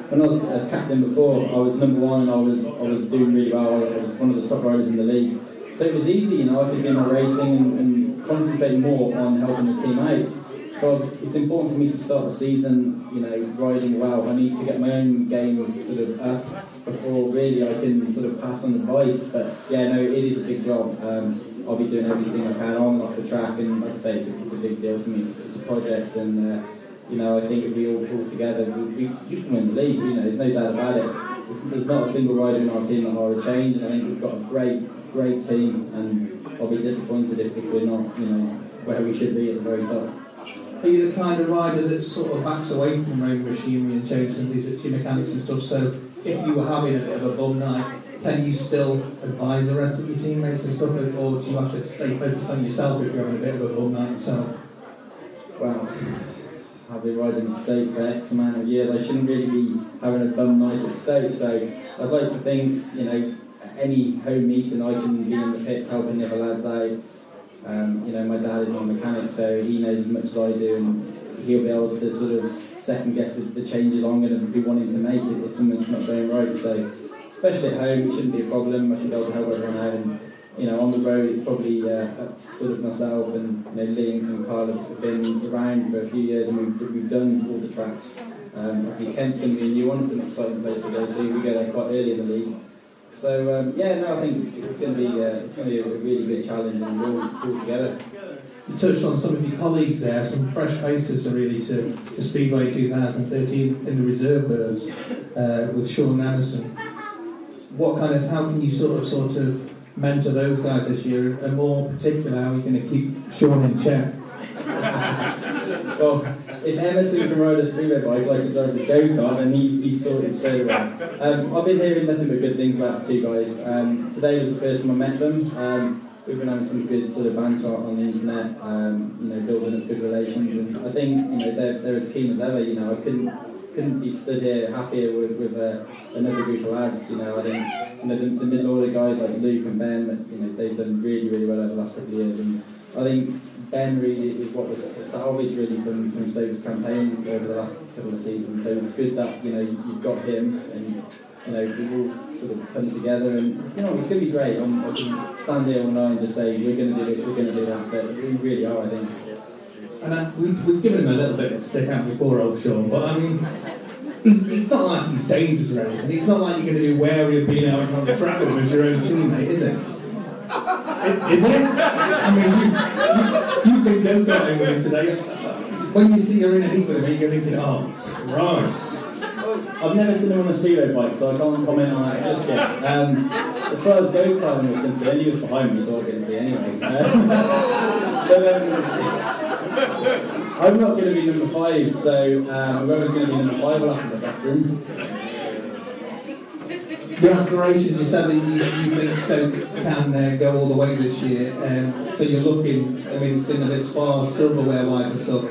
when I was captain before, I was number one and I was doing really well. I was one of the top riders in the league. So it was easy, you know, I could do my racing and concentrate more on helping the team out. So it's important for me to start the season, you know, riding well. I need to get my own game sort of up before really I can sort of pass on advice. But yeah, no, it is a big job. I'll be doing everything I can on and off the track, and like I say, it's a big deal to me. It's a project, and you know, I think if we all pull together, we can win the league. You know, there's no doubt about it. There's not a single rider in our team that will change, and I think we've got a great team, and I'll be disappointed if we're not, you know, where we should be at the very top. Are you the kind of rider that sort of backs away from road machinery and changes some of these mechanics and stuff? So if you were having a bit of a bum night, can you still advise the rest of your teammates and stuff, or do you have to stay focused on yourself if you're having a bit of a bum night yourself? Well, I've been riding in Stoke for X amount of years. I shouldn't really be having a bum night at Stoke, so I'd like to think, you know, at any home meeting I can be in the pits helping the other lads out. You know, my dad is my mechanic, so he knows as much as I do, and he'll be able to sort of second guess the changes I'm going to be wanting to make if something's not going right. So, especially at home, it shouldn't be a problem. I should be able to help everyone out, and you know, on the road, it's probably up to sort of myself and, you know, Lee and Carl have been around for a few years, and we've done all the tracks. Obviously, Kent's going to be a new one. It's an exciting place to go to. We go there quite early in the league. So yeah, no, I think it's going to be a really good challenge, and we'll pull together. You touched on some of your colleagues there, some fresh faces are really to Speedway 2013 in the reserve berths with Shaun and Emerson. How can you sort of mentor those guys this year, and more particular, how are you going to keep Shaun in check? Well, if Emerson can ride a speedway bike like he drives a go-kart, then he's sorted straight away. I've been hearing nothing but good things about the two guys. Today was the first time I met them. We've been having some good sort of banter on the internet, you know, building up good relations, and I think, you know, they're as keen as ever. You know, I couldn't be stood here happier with another group of lads. You know, I think, you know, the mid-order guys like Luke and Ben, you know, they've done really, really well over the last couple of years, and I think Ben really is what was salvaged really from Stoke's campaign over the last couple of seasons. So it's good that, you know, you've got him, and you know, we've all sort of come together, and you know, it's going to be great. I can stand here all night and just say we're going to do this, we're going to do that, but we really are, I think. And we've given him a little bit of stick out before, old Shaun, but I mean, it's not like he's dangerous or anything. It's not like you're going to be wary of being out on the track with him as your own teammate, is it? Is it? I mean, you've been go-karting with him today. When you see you're in a heat with him, you're thinking, oh, Christ. I've never seen him on a speedway bike, so I can't comment on that just yet. As far as go-karting was concerned, he was behind me, so I couldn't see anyway. I'm not going to be number 5, so whoever's going to be number 5 will have to step through. Your aspirations, you said that you think Stoke can go all the way this year, so you're looking, I mean, it's been a bit sparse silverware-wise and stuff.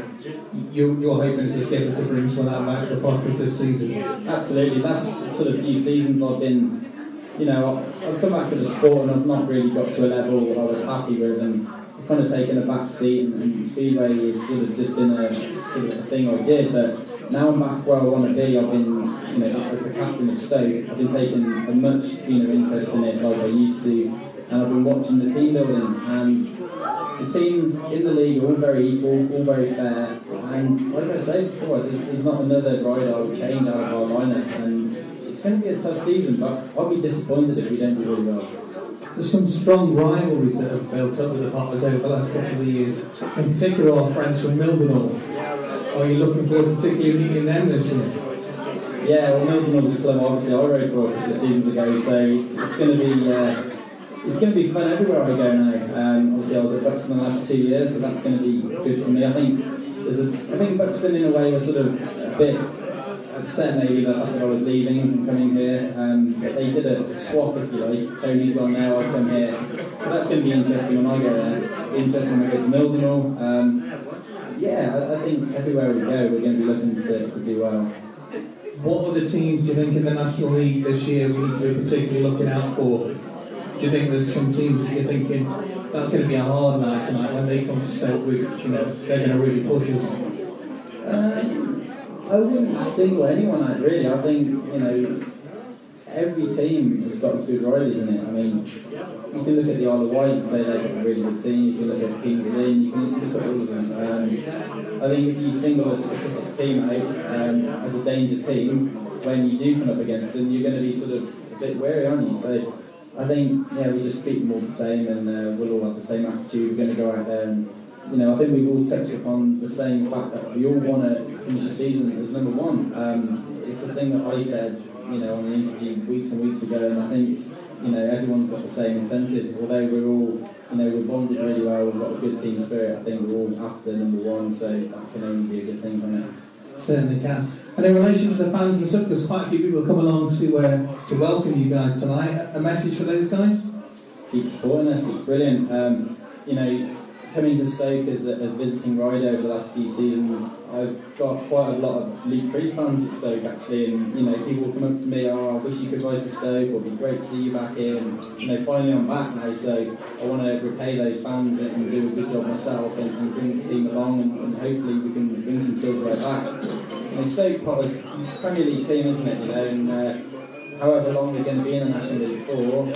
You're hoping as a skipper to bring some of that back to the Potters this season? Absolutely. Last sort of few seasons I've been, you know, I've come back to the sport and I've not really got to a level I was happy with, and I've kind of taken a back seat, and Speedway has sort of just been a sort of a thing I did, but now I'm back where I want to be. I've been, you know, as the captain of Stoke, I've been taking a much keener interest in it like I used to, and I've been watching the team building, and the teams in the league are all very equal, all very fair, and like I said before, there's not another rider I would change out of our lineup, and it's going to be a tough season, but I'll be disappointed if we don't do really well. There's some strong rivalries that have built up with the Potters over the last couple of years, in particular our friends from Mildenhall. Are you looking forward to particularly meeting them this year? Yeah, well, Mildenhall's a club obviously I rode for a couple of seasons ago, so it's going to be it's going to be fun everywhere I go now. Obviously, I was at Buxton the last 2 years, so that's going to be good for me. I think Buxton, in a way, was sort of a bit upset maybe the fact that I was leaving and coming here. But they did a swap, if you like. Tony's gone now, I come here. So that's going to be interesting when I go there. Interesting when I go to Mildenhall. Yeah, I think everywhere we go, we're going to be looking to do well. What other teams do you think in the National League this year we need to be particularly looking out for? Do you think there's some teams that you're thinking that's going to be a hard night tonight when they come to Stoke with, they're going to really push us? I wouldn't single anyone out really. I think, every team has got good riders in it. I mean, you can look at the Isle of Wight and say they've got a really good team. You can look at Kings Lynn, you can look at all of them. I think if you single a specific team out as a danger team, when you do come up against them, you're going to be sort of a bit wary, aren't you? So I think, we just treat them all the same, and we'll all have the same attitude. We're going to go out there and, I think we've all touched upon the same fact that we all want to finish the season as number one. It's a thing that I said, on the interview weeks and weeks ago, and I think, everyone's got the same incentive. Although we're all, we're bonded really well, we've got a good team spirit, I think we're all after number one, so that can only be a good thing from it. Certainly can. And in relation to the fans and stuff, there's quite a few people come along to welcome you guys tonight. A message for those guys? Keep supporting us, it's brilliant. Coming to Stoke as a visiting rider over the last few seasons, I've got quite a lot of Luke Priest fans at Stoke actually, and people come up to me, I wish you could ride for Stoke, or it'd be great to see you back here, and finally I'm back now, so I want to repay those fans and do a good job myself and bring the team along, and hopefully we can bring some silverware back. Stoke Potter's a Premier League team, isn't it, and however long we're going to be in the National League for,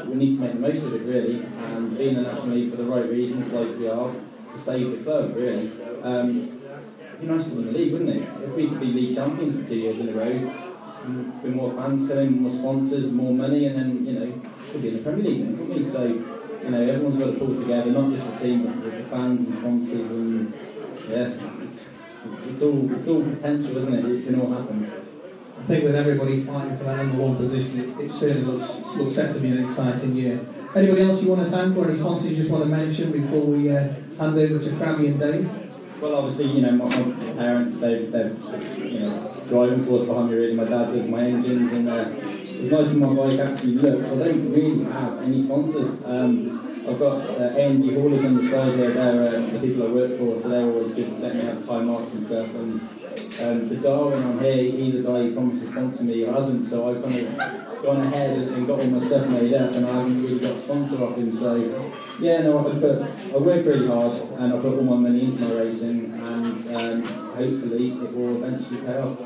we need to make the most of it really, and be in the National League for the right reasons, like we are, to save the club really. It'd be nice to win the league, wouldn't it? If we could be league champions for 2 years in a row, with more fans coming, more sponsors, more money, and then could be in the Premier League then, couldn't we? So everyone's got to pull together, not just the team, but with the fans and sponsors, and it's all potential, isn't it? It can all happen. I think with everybody fighting for that number one position, it certainly looks set to be an exciting year. Anybody else you want to thank, or any sponsors you just want to mention before we hand over to Crabby and Dave? Well, obviously, my parents, they're driving force behind me really. My dad does my engines, and it's nice that my bike actually looks. I don't really have any sponsors. I've got A&D haulers on the side here. They're the people I work for, so they're always good to let me have time marks and stuff. And the Darwin on here, he's a guy who promised to sponsor me, who hasn't, so I've kind of gone ahead and got all my stuff made up, and I haven't really got a sponsor off him. So I work really hard, and I put all my money into my racing, and hopefully it will eventually pay off.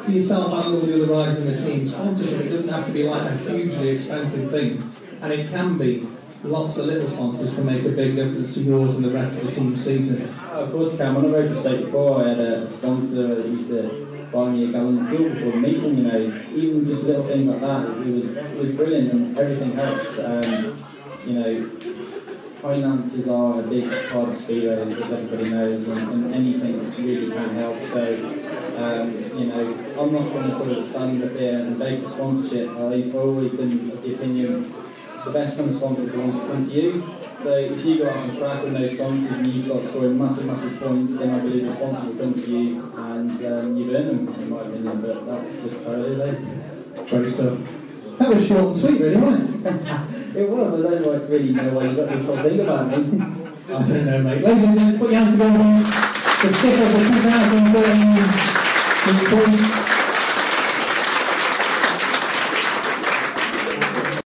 For yourself and all the other riders in the team, sponsorship, it doesn't have to be like a hugely expensive thing, and it can be. Lots of little sponsors can make a big difference to yours and the rest of the team's season. Of course it can. When I rode for Stoke before, I had a sponsor that used to buy me a gallon of fuel before the meeting, even just little things like that. It was brilliant, and everything helps. Finances are a big part of Speedway, as everybody knows, and anything really can help. So, I'm not going to sort of stand up here and beg for sponsorship. I've always been of the opinion the best kind of sponsors are the ones that come to you. So if you go out on track with no sponsors and you start scoring massive points, then I believe the sponsors will come to you, and you've earned them, in my opinion. But that's just how it is. Great stuff. That was short and sweet, really, wasn't it? It was. I don't really know why you got this whole thing about me. I don't know, mate. Ladies and gents, put your hands together. The sticker of the 2013 points.